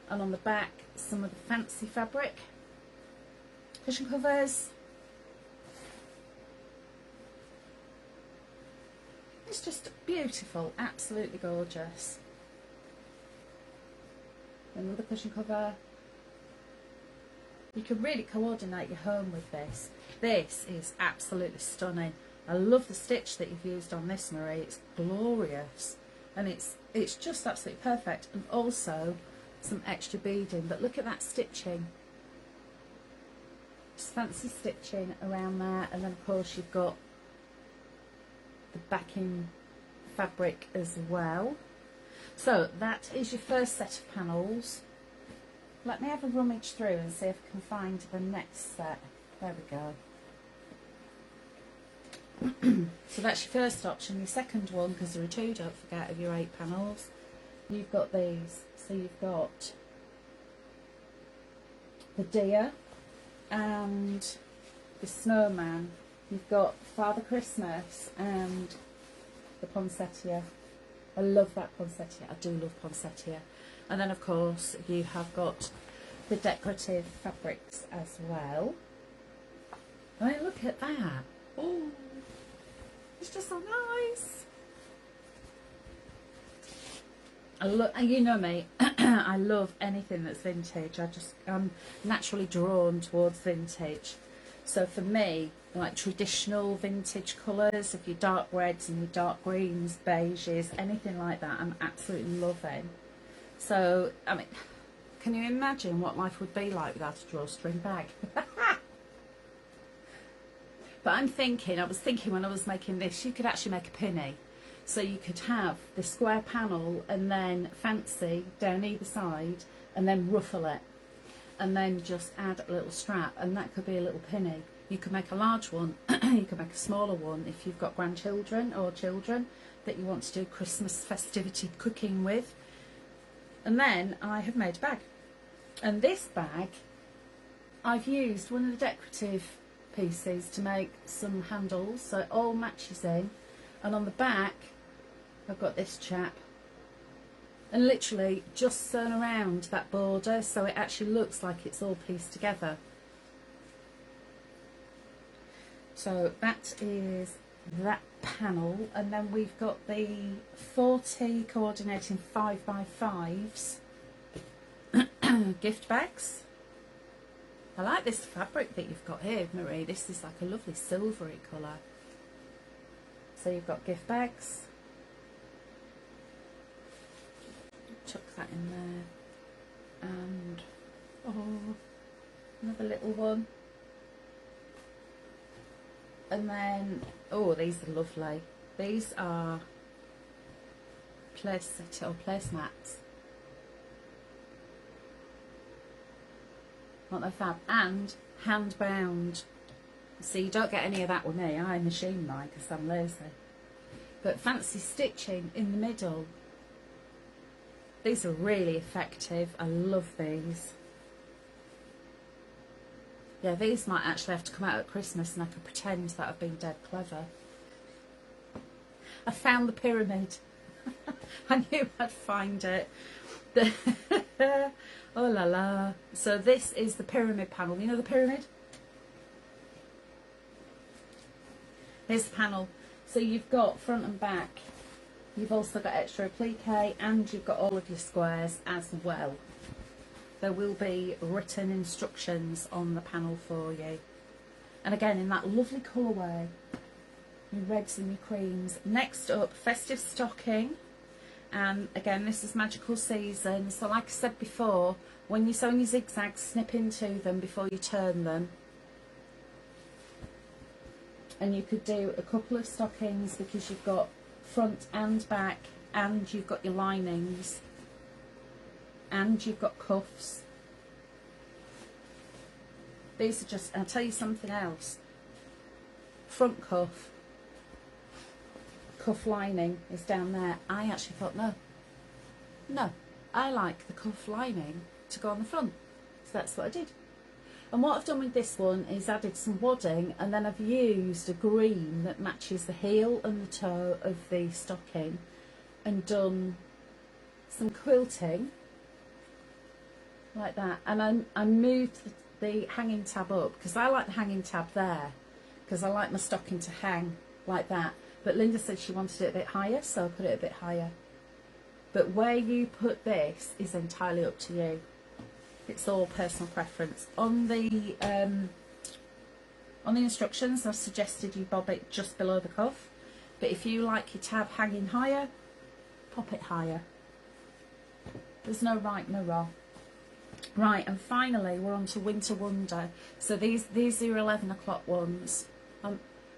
And on the back, some of the fancy fabric. Cushion covers. It's just beautiful, absolutely gorgeous. Another cushion cover. You can really coordinate your home with this. This is absolutely stunning. I love the stitch that you've used on this, Marie. It's glorious. And it's just absolutely perfect. And also some extra beading. But look at that stitching. Just fancy stitching around there. And then of course you've got the backing fabric as well. So that is your first set of panels. Let me have a rummage through and see if I can find the next set. There we go. So that's your first option. Your second one, because there are two, don't forget, of your 8 panels, you've got these. So you've got the deer and the snowman. You've got Father Christmas and the poinsettia. I love that poinsettia. I do love poinsettia. And then, of course, you have got the decorative fabrics as well. I mean, look at that. Oh, it's just so nice. You know me, I love anything that's vintage. I'm naturally drawn towards vintage. So for me, like traditional vintage colours, of your dark reds and your dark greens, beiges, anything like that, I'm absolutely loving. So, I mean, can you imagine what life would be like without a drawstring bag? But I was thinking when I was making this, you could actually make a pinny. So you could have the square panel and then fancy down either side and then ruffle it. And then just add a little strap, and that could be a little pinny. You could make a large one, you could make a smaller one if you've got grandchildren or children that you want to do Christmas festivity cooking with. And then I have made a bag. And this bag, I've used one of the decorative pieces to make some handles, so it all matches in. And on the back, I've got this chap. And literally just sewn around that border so it actually looks like it's all pieced together. So that is that panel, and then we've got the 40 coordinating 5x5s gift bags. I like this fabric that you've got here, Marie. This is like a lovely silvery colour. So you've got gift bags. Chuck that in there, and oh, another little one, and then oh, these are lovely. These are placemats. Aren't they fab? And hand bound. So you don't get any of that with me. I machine mine because I'm lazy. But fancy stitching in the middle. These are really effective. I love these. Yeah, these might actually have to come out at Christmas and I could pretend that I've been dead clever. I found the pyramid. I knew I'd find it. Oh la la. So this is the pyramid panel. You know the pyramid? Here's the panel. So you've got front and back. You've also got extra applique, and you've got all of your squares as well. There will be written instructions on the panel for you. And again, in that lovely colourway, your reds and your creams. Next up, festive stocking. And again, this is magical season. So like I said before, when you're sewing your zigzags, snip into them before you turn them. And you could do a couple of stockings because you've got front and back, and you've got your linings, and you've got cuffs. These are just, I'll tell you something else. Front cuff, cuff lining is down there. I actually thought, no, I like the cuff lining to go on the front. So that's what I did. And what I've done with this one is added some wadding, and then I've used a green that matches the heel and the toe of the stocking, and done some quilting like that. And I moved the hanging tab up because I like the hanging tab there because I like my stocking to hang like that. But Linda said she wanted it a bit higher, so I put it a bit higher. But where you put this is entirely up to you. It's all personal preference. On the instructions, I've suggested you bob it just below the cuff. But if you like your tab hanging higher, pop it higher. There's no right, no wrong. Right, and finally we're on to Winter Wonder. So these are your 11 o'clock ones.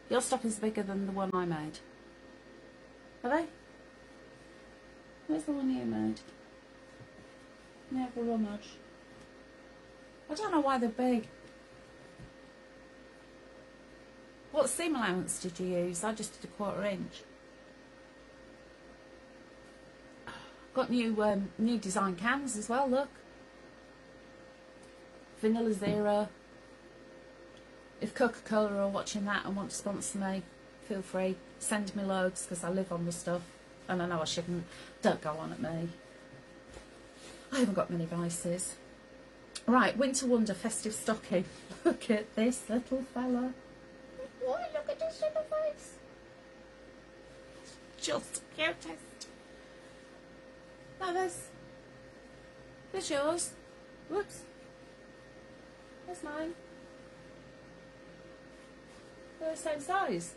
Your stocking's bigger than the one I made. Are they? Where's the one you made? Never rummage. I don't know why they're big. What seam allowance did you use? I just did a 1/4 inch. Got new design cans as well, look. Vanilla Zero. If Coca-Cola are watching that and want to sponsor me, feel free. Send me loads because I live on the stuff. And I know I shouldn't. Don't go on at me. I haven't got many vices. Right, Winter Wonder Festive Stocking. Look at this little fella. Oh, look at his little face. It's just the cutest. Now there's yours. Whoops. There's mine. They're the same size.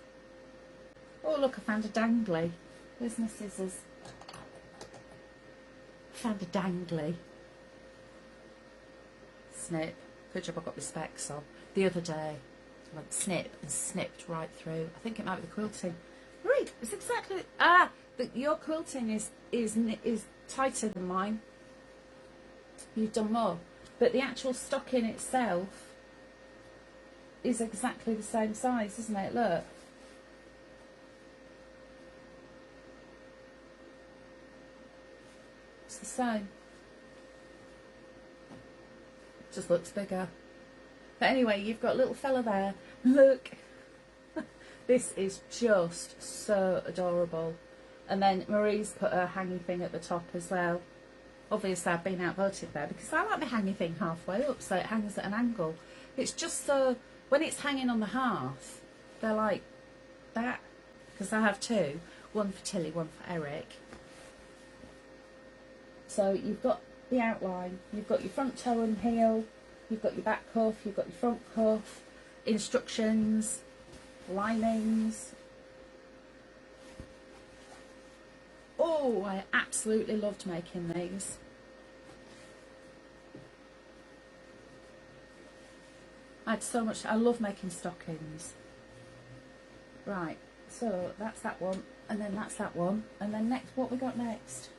Oh look, I found a dangly. Where's my scissors? I found a dangly. Snip. Good job I got my specs on. The other day, I went snip and snipped right through. I think it might be the quilting. Right, it's exactly your quilting is tighter than mine. You've done more, but the actual stocking itself is exactly the same size, isn't it? Look. It's the same. Just looks bigger. But anyway, you've got a little fella there. Look. This is just so adorable. And then Marie's put her hanging thing at the top as well. Obviously I've been outvoted there because I like the hanging thing halfway up so it hangs at an angle. It's just so, when it's hanging on the hearth, they're like that. Because I have two. One for Tilly, one for Eric. So you've got the outline, you've got your front toe and heel, you've got your back cuff, you've got your front cuff, instructions, linings. Oh, I absolutely loved making these. I had so much, I love making stockings. Right, so that's that one, and then that's that one, and then next, what we got next?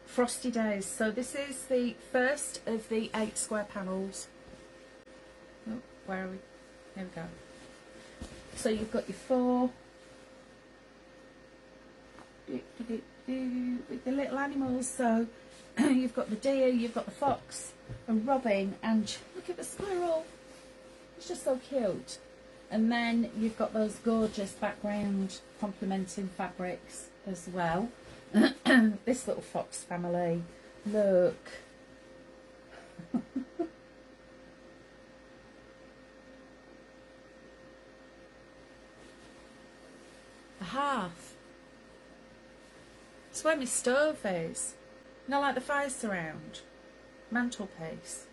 Frosty Days. So this is the first of the 8 square panels. Oh, where are we? Here we go. So you've got your 4 with the little animals. So you've got the deer, you've got the fox, and Robin, and look at the squirrel. It's just so cute. And then you've got those gorgeous background complementing fabrics as well. This little fox family, look. The hearth. It's where my stove is. You know, like the fire surround. Mantelpiece.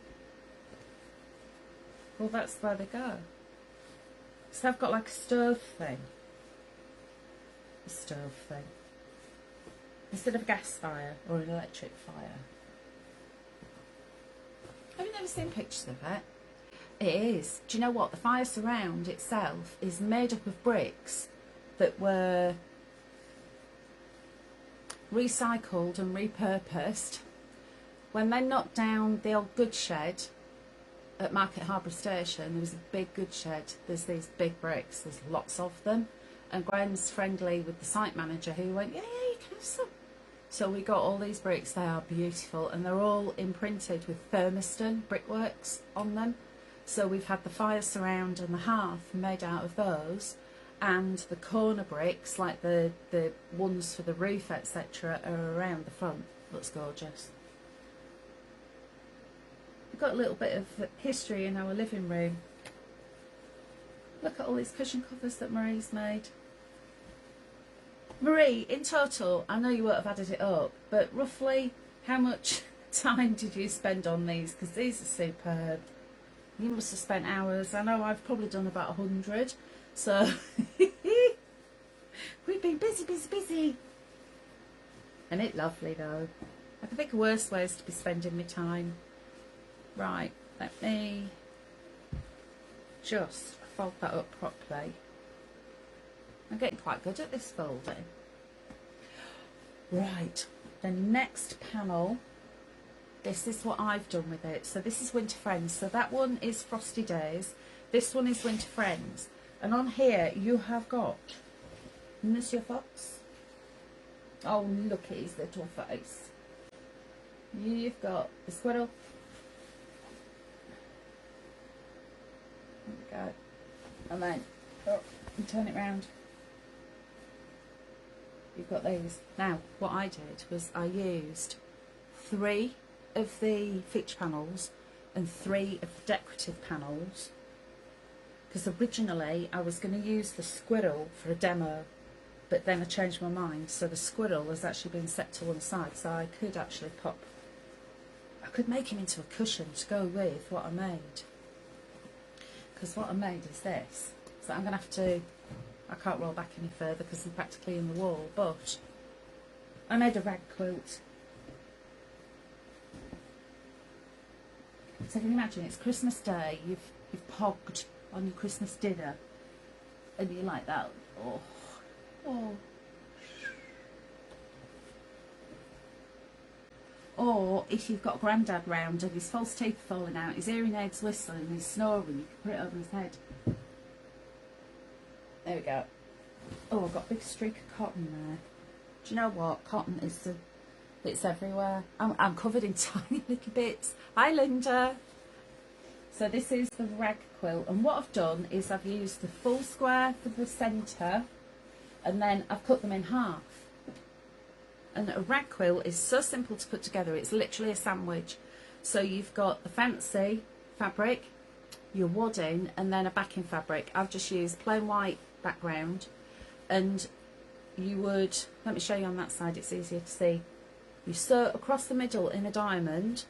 Well, that's where they go. So I've got like a stove thing. A stove thing. Instead of a gas fire or an electric fire. Have you never seen pictures of it? It is. Do you know what? The fire surround itself is made up of bricks that were recycled and repurposed. When they knocked down the old goods shed at Market Harbour Station, there was a big goods shed. There's these big bricks. There's lots of them. And Gwen's friendly with the site manager who went, yeah, you can have some. So we got all these bricks. They are beautiful, and they're all imprinted with Thermiston brickworks on them. So we've had the fire surround and the hearth made out of those, and the corner bricks, like the ones for the roof, etc., are around the front. Looks gorgeous. We've got a little bit of history in our living room. Look at all these cushion covers that Marie's made. Marie, in total, I know you won't have added it up, but roughly how much time did you spend on these? Because these are superb. You must have spent hours. I know I've probably done about 100. So we've been busy, busy, busy. And it's lovely though. I can think of worse ways to be spending my time. Right, let me just fold that up properly. I'm getting quite good at this folding. Right, the next panel, this is what I've done with it. So this is Winter Friends. So that one is Frosty Days. This one is Winter Friends. And on here you have got Monsieur Fox. Oh, look at his little face. You've got the squirrel. There we go. And then you turn it round. You've got these. Now, what I did was I used 3 of the feature panels and 3 of the decorative panels, because originally I was going to use the squirrel for a demo, but then I changed my mind, so the squirrel has actually been set to one side, so I could actually I could make him into a cushion to go with what I made, because what I made is this. So I'm going to have to, I can't roll back any further because I'm practically in the wall, but I made a rag quilt. So can you imagine, it's Christmas Day, you've pogged on your Christmas dinner, and you're like that, oh. Or if you've got Grandad round and his false teeth are falling out, his hearing aids whistling, he's snoring, you can put it over his head. There we go. Oh, I've got a big streak of cotton there. Do you know what? Cotton is it's everywhere. I'm covered in tiny little bits. Hi, Linda. So this is the rag quilt, and what I've done is I've used the full square for the centre, and then I've cut them in half. And a rag quilt is so simple to put together, it's literally a sandwich. So you've got the fancy fabric, your wadding, and then a backing fabric. I've just used plain white background, and you would, let me show you on that side, it's easier to see. You sew across the middle in a diamond,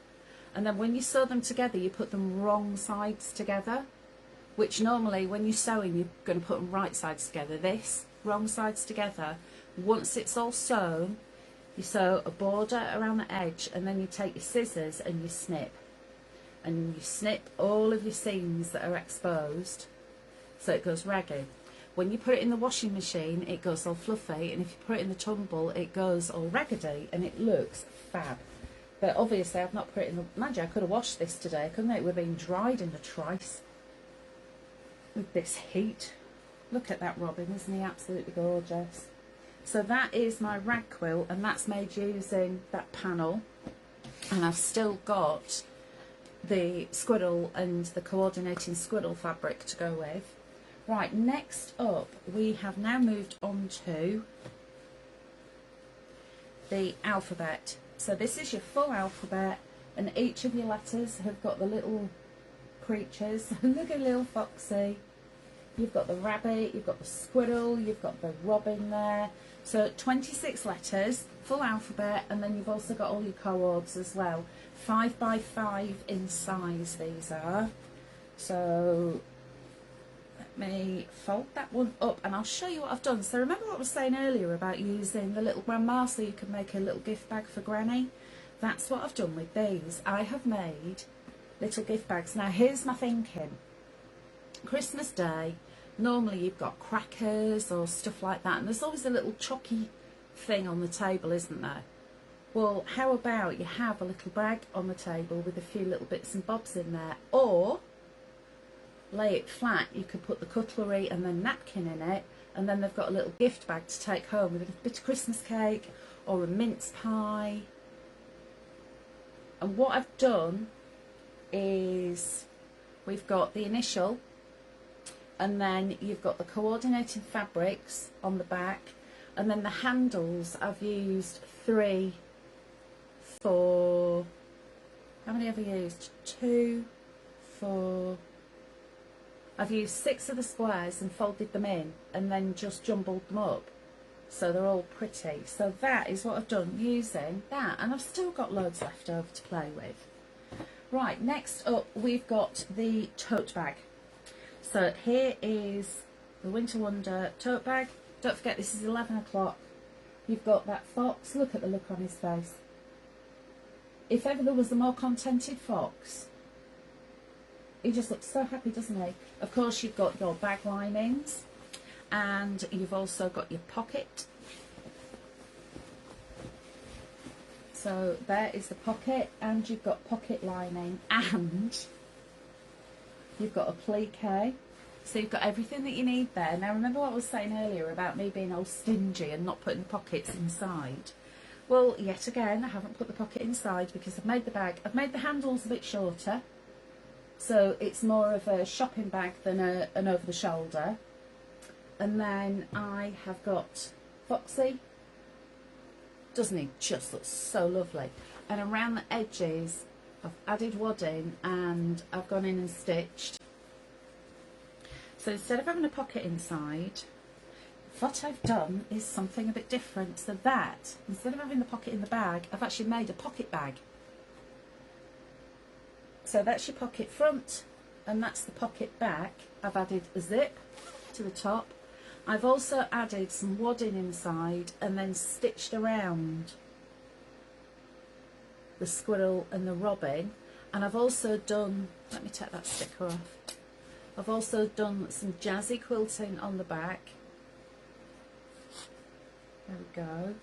and then when you sew them together you put them wrong sides together, which normally when you're sewing you're going to put them right sides together. This, wrong sides together. Once it's all sewn, you sew a border around the edge, and then you take your scissors and you snip. And you snip all of your seams that are exposed, so it goes ragged. When you put it in the washing machine, it goes all fluffy, and if you put it in the tumble, it goes all raggedy, and it looks fab. But obviously I've not put it in the... Imagine, I could have washed this today, couldn't it? It would have been dried in a trice. With this heat. Look at that robin, isn't he absolutely gorgeous? So that is my rag quilt, and that's made using that panel. And I've still got the squirrel and the coordinating squirrel fabric to go with. Right, next up we have now moved on to the alphabet. So this is your full alphabet, and each of your letters have got the little creatures. Look at little Foxy. You've got the rabbit, you've got the squirrel, you've got the robin there. So 26 letters, full alphabet, and then you've also got all your coords as well. 5 by 5 in size these are. So let me fold that one up and I'll show you what I've done. So remember what I was saying earlier about using the little grandma so you can make a little gift bag for Granny? That's what I've done with these. I have made little gift bags. Now here's my thinking. Christmas Day, normally you've got crackers or stuff like that, and there's always a little chalky thing on the table, isn't there? Well, how about you have a little bag on the table with a few little bits and bobs in there, or lay it flat. You could put the cutlery and then napkin in it, and then they've got a little gift bag to take home with a bit of Christmas cake or a mince pie. And what I've done is we've got the initial, and then you've got the coordinating fabrics on the back, and then the handles I've used 3, 4, how many have I used? 2, 4, I've used 6 of the squares and folded them in and then just jumbled them up so they're all pretty. So that is what I've done using that, and I've still got loads left over to play with. Right, next up we've got the tote bag. So here is the Winter Wonder tote bag. Don't forget this is 11 o'clock. You've got that fox, look at the look on his face. If ever there was a more contented fox, he just looks so happy, doesn't he? Of course you've got your bag linings, and you've also got your pocket. So there is the pocket, and you've got pocket lining, and you've got a applique. So you've got everything that you need there. Now remember what I was saying earlier about me being all stingy and not putting the pockets inside? Well, yet again, I haven't put the pocket inside because I've made the bag. I've made the handles a bit shorter, so it's more of a shopping bag than an over the shoulder. And then I have got Foxy. Doesn't he just look so lovely? And around the edges, I've added wadding and I've gone in and stitched. So instead of having a pocket inside, what I've done is something a bit different. So that, instead of having the pocket in the bag, I've actually made a pocket bag. So that's your pocket front, and that's the pocket back. I've added a zip to the top. I've also added some wadding inside and then stitched around the squirrel and the robin. And I've also done, let me take that sticker off. I've also done some jazzy quilting on the back. There we go.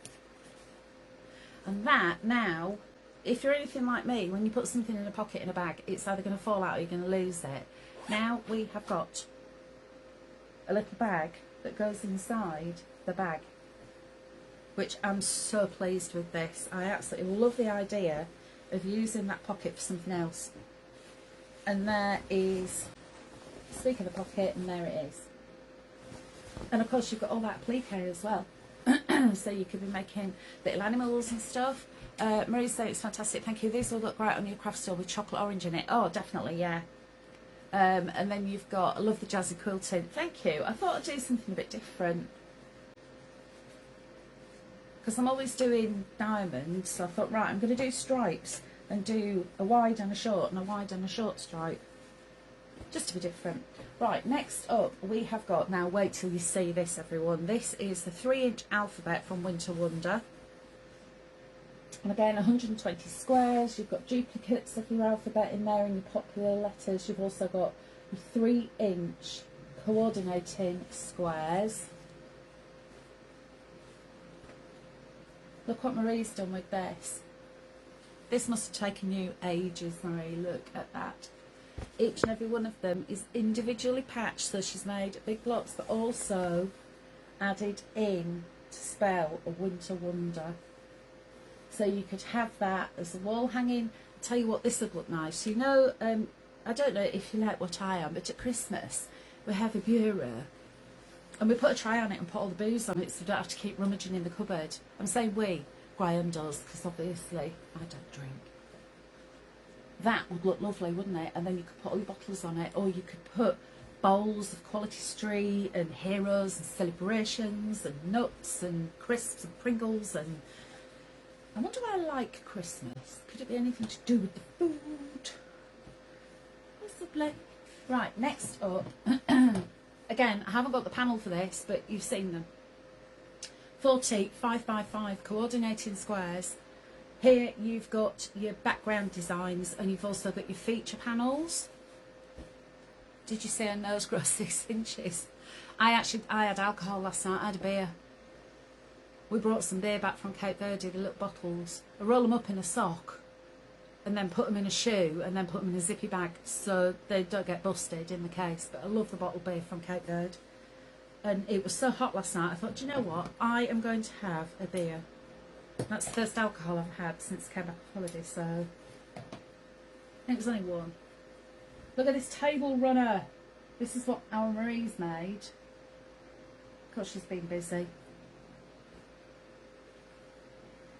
And that now, if you're anything like me, when you put something in a pocket in a bag, it's either going to fall out or you're going to lose it. Now we have got a little bag that goes inside the bag, which I'm so pleased with this. I absolutely love the idea of using that pocket for something else. And there is, speaking of the pocket, and there it is. And of course you've got all that applique as well. So you could be making little animals and stuff. Marie's saying it's fantastic, thank you. These will look great on your craft store with chocolate orange in it. Oh, definitely, yeah. And then you've got, I love the jazzy quilting. Thank you. I thought I'd do something a bit different, because I'm always doing diamonds. So I thought, right, I'm going to do stripes and do a wide and a short and a wide and a short stripe, just to be different. Right, next up we have got, now wait till you see this, everyone. This is the 3-inch alphabet from Winter Wonder. And again, 120 squares. You've got duplicates of your alphabet in there and your popular letters. You've also got 3-inch coordinating squares. Look what Marie's done with this. This must have taken you ages, Marie. Look at that. Each and every one of them is individually patched, so she's made big blocks, but also added in to spell a Winter Wonder. So you could have that as a wall hanging. I'll tell you what, this would look nice. So, you know, I don't know if you like what I am, but at Christmas we have a bureau and we put a tray on it and put all the booze on it so we don't have to keep rummaging in the cupboard. I'm saying we, Graham does, because obviously I don't drink. That would look lovely, wouldn't it? And then you could put all your bottles on it, or you could put bowls of Quality Street and Heroes and Celebrations and nuts and crisps and Pringles. And I wonder why I like Christmas. Could it be anything to do with the food? Possibly. Right, next up, again, I haven't got the panel for this, but you've seen them. 40 5x5 coordinating squares. Here you've got your background designs and you've also got your feature panels. Did you see her nose grow 6 inches? I had alcohol last night. I had a beer. We brought some beer back from Cape Verde, the little bottles. I roll them up in a sock and then put them in a shoe and then put them in a zippy bag so they don't get busted in the case. But I love the bottled beer from Cape Verde. And it was so hot last night, I thought, do you know what? I am going to have a beer. That's the first alcohol I've had since I came back off holiday, so I think it was only one. Look at this table runner. This is what our Marie's made. Of course, she's been busy.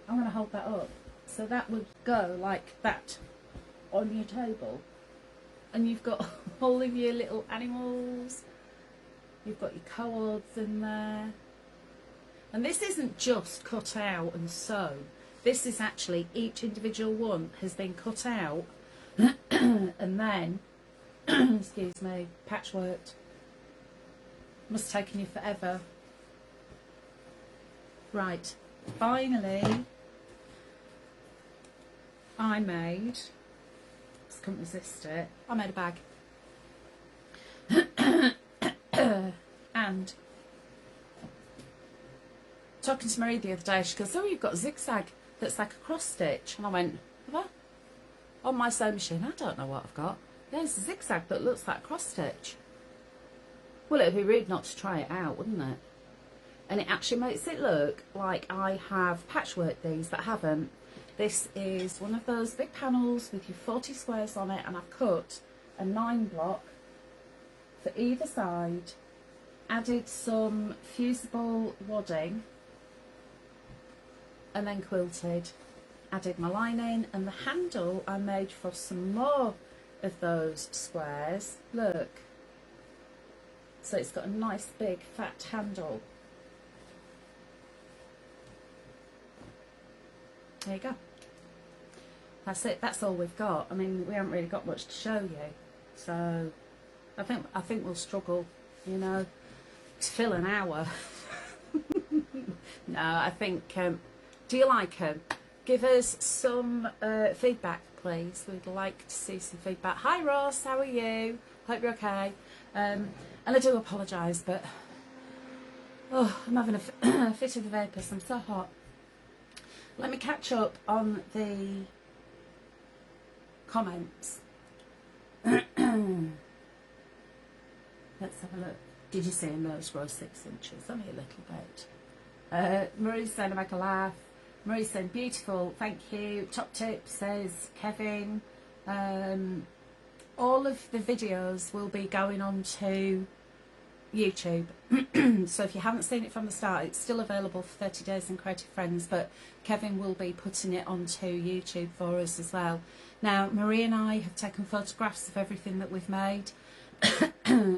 I'm going to hold that up. So that would go like that on your table. And you've got all of your little animals. You've got your cords in there. And this isn't just cut out and sewn. This is actually, each individual one has been cut out and then, excuse me, patchworked. Must have taken you forever. Right, finally, I made, just couldn't resist it, I made a bag. And talking to Marie the other day, she goes, oh, you've got a zigzag that's like a cross stitch. And I went, have I? On my sewing machine, I don't know what I've got. There's a zigzag that looks like a cross stitch. Well, it'd be rude not to try it out, wouldn't it? And it actually makes it look like I have patchworked these, but I haven't. This is one of those big panels with your 40 squares on it, and I've cut a 9 block for either side, added some fusible wadding, and then quilted. Added my lining, and the handle I made for some more of those squares. Look. So it's got a nice big fat handle. There you go. That's it. That's all we've got. I mean, we haven't really got much to show you. So I think we'll struggle, you know, to fill an hour. No, I think, do you like them? Give us some feedback, please. We'd like to see some feedback. Hi, Ross. How are you? Hope you're okay. And I do apologise, but I'm having a fit of the vapours. I'm so hot. Let me catch up on the comments. Let's have a look. Did you see a nose grow 6 inches? Only a little bit. Marie's saying to make a laugh. Marie's saying beautiful, thank you. Top tip, says Kevin. All of the videos will be going on to YouTube. So if you haven't seen it from the start, it's still available for 30 days in Creative Friends, but Kevin will be putting it onto YouTube for us as well. Now, Marie and I have taken photographs of everything that we've made.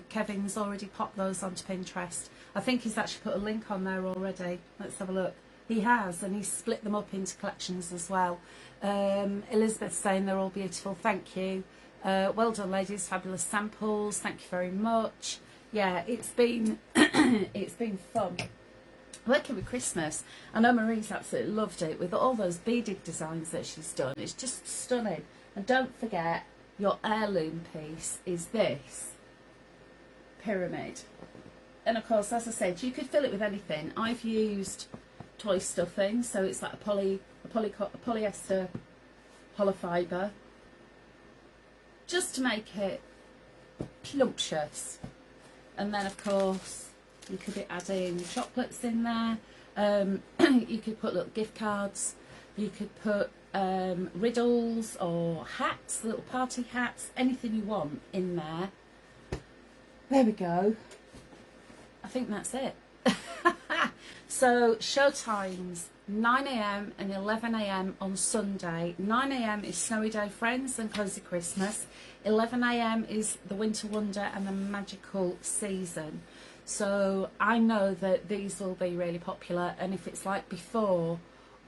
Kevin's already popped those onto Pinterest. I think he's actually put a link on there already. Let's have a look. He has, and he's split them up into collections as well. Elizabeth's saying they're all beautiful. Thank you. Well done, ladies. Fabulous samples. Thank you very much. Yeah, it's been it's been fun working with Christmas. I know Marie's absolutely loved it with all those beaded designs that she's done. It's just stunning. And don't forget, your heirloom piece is this pyramid. And of course, as I said, you could fill it with anything. I've used toy stuffing, so it's like a polyester hollow fibre, just to make it plumptious. And then of course you could be adding chocolates in there. You could put little gift cards, you could put riddles or hats, little party hats, anything you want in there. There we go. I think that's it. So show times 9 AM and 11 AM on Sunday. 9 AM is Snowy Day Friends and Cozy Christmas. 11 AM is the Winter Wonder and the Magical Season. So I know that these will be really popular, and if it's like before,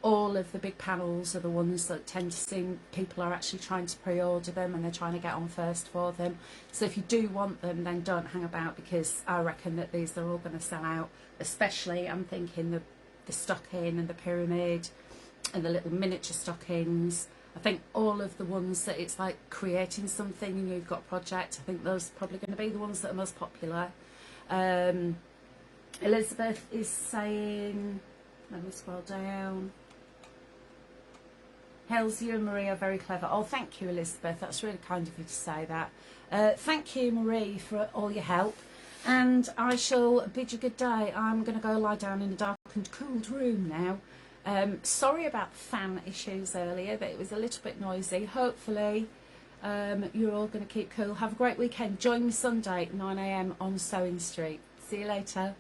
all of the big panels are the ones that tend to seem people are actually trying to pre-order them and they're trying to get on first for them. So if you do want them, then don't hang about, because I reckon that these are all going to sell out. Especially, I'm thinking the stocking and the pyramid and the little miniature stockings. I think all of the ones that it's like creating something and you've got a project, I think those are probably going to be the ones that are most popular. Elizabeth is saying, let me scroll down. Hels, you and Marie are very clever. Oh, thank you, Elizabeth. That's really kind of you to say that. Thank you, Marie, for all your help. And I shall bid you good day. I'm going to go lie down in a dark and cooled room now. Sorry about the fan issues earlier, but it was a little bit noisy. Hopefully you're all going to keep cool. Have a great weekend. Join me Sunday at 9 AM on Sewing Street. See you later.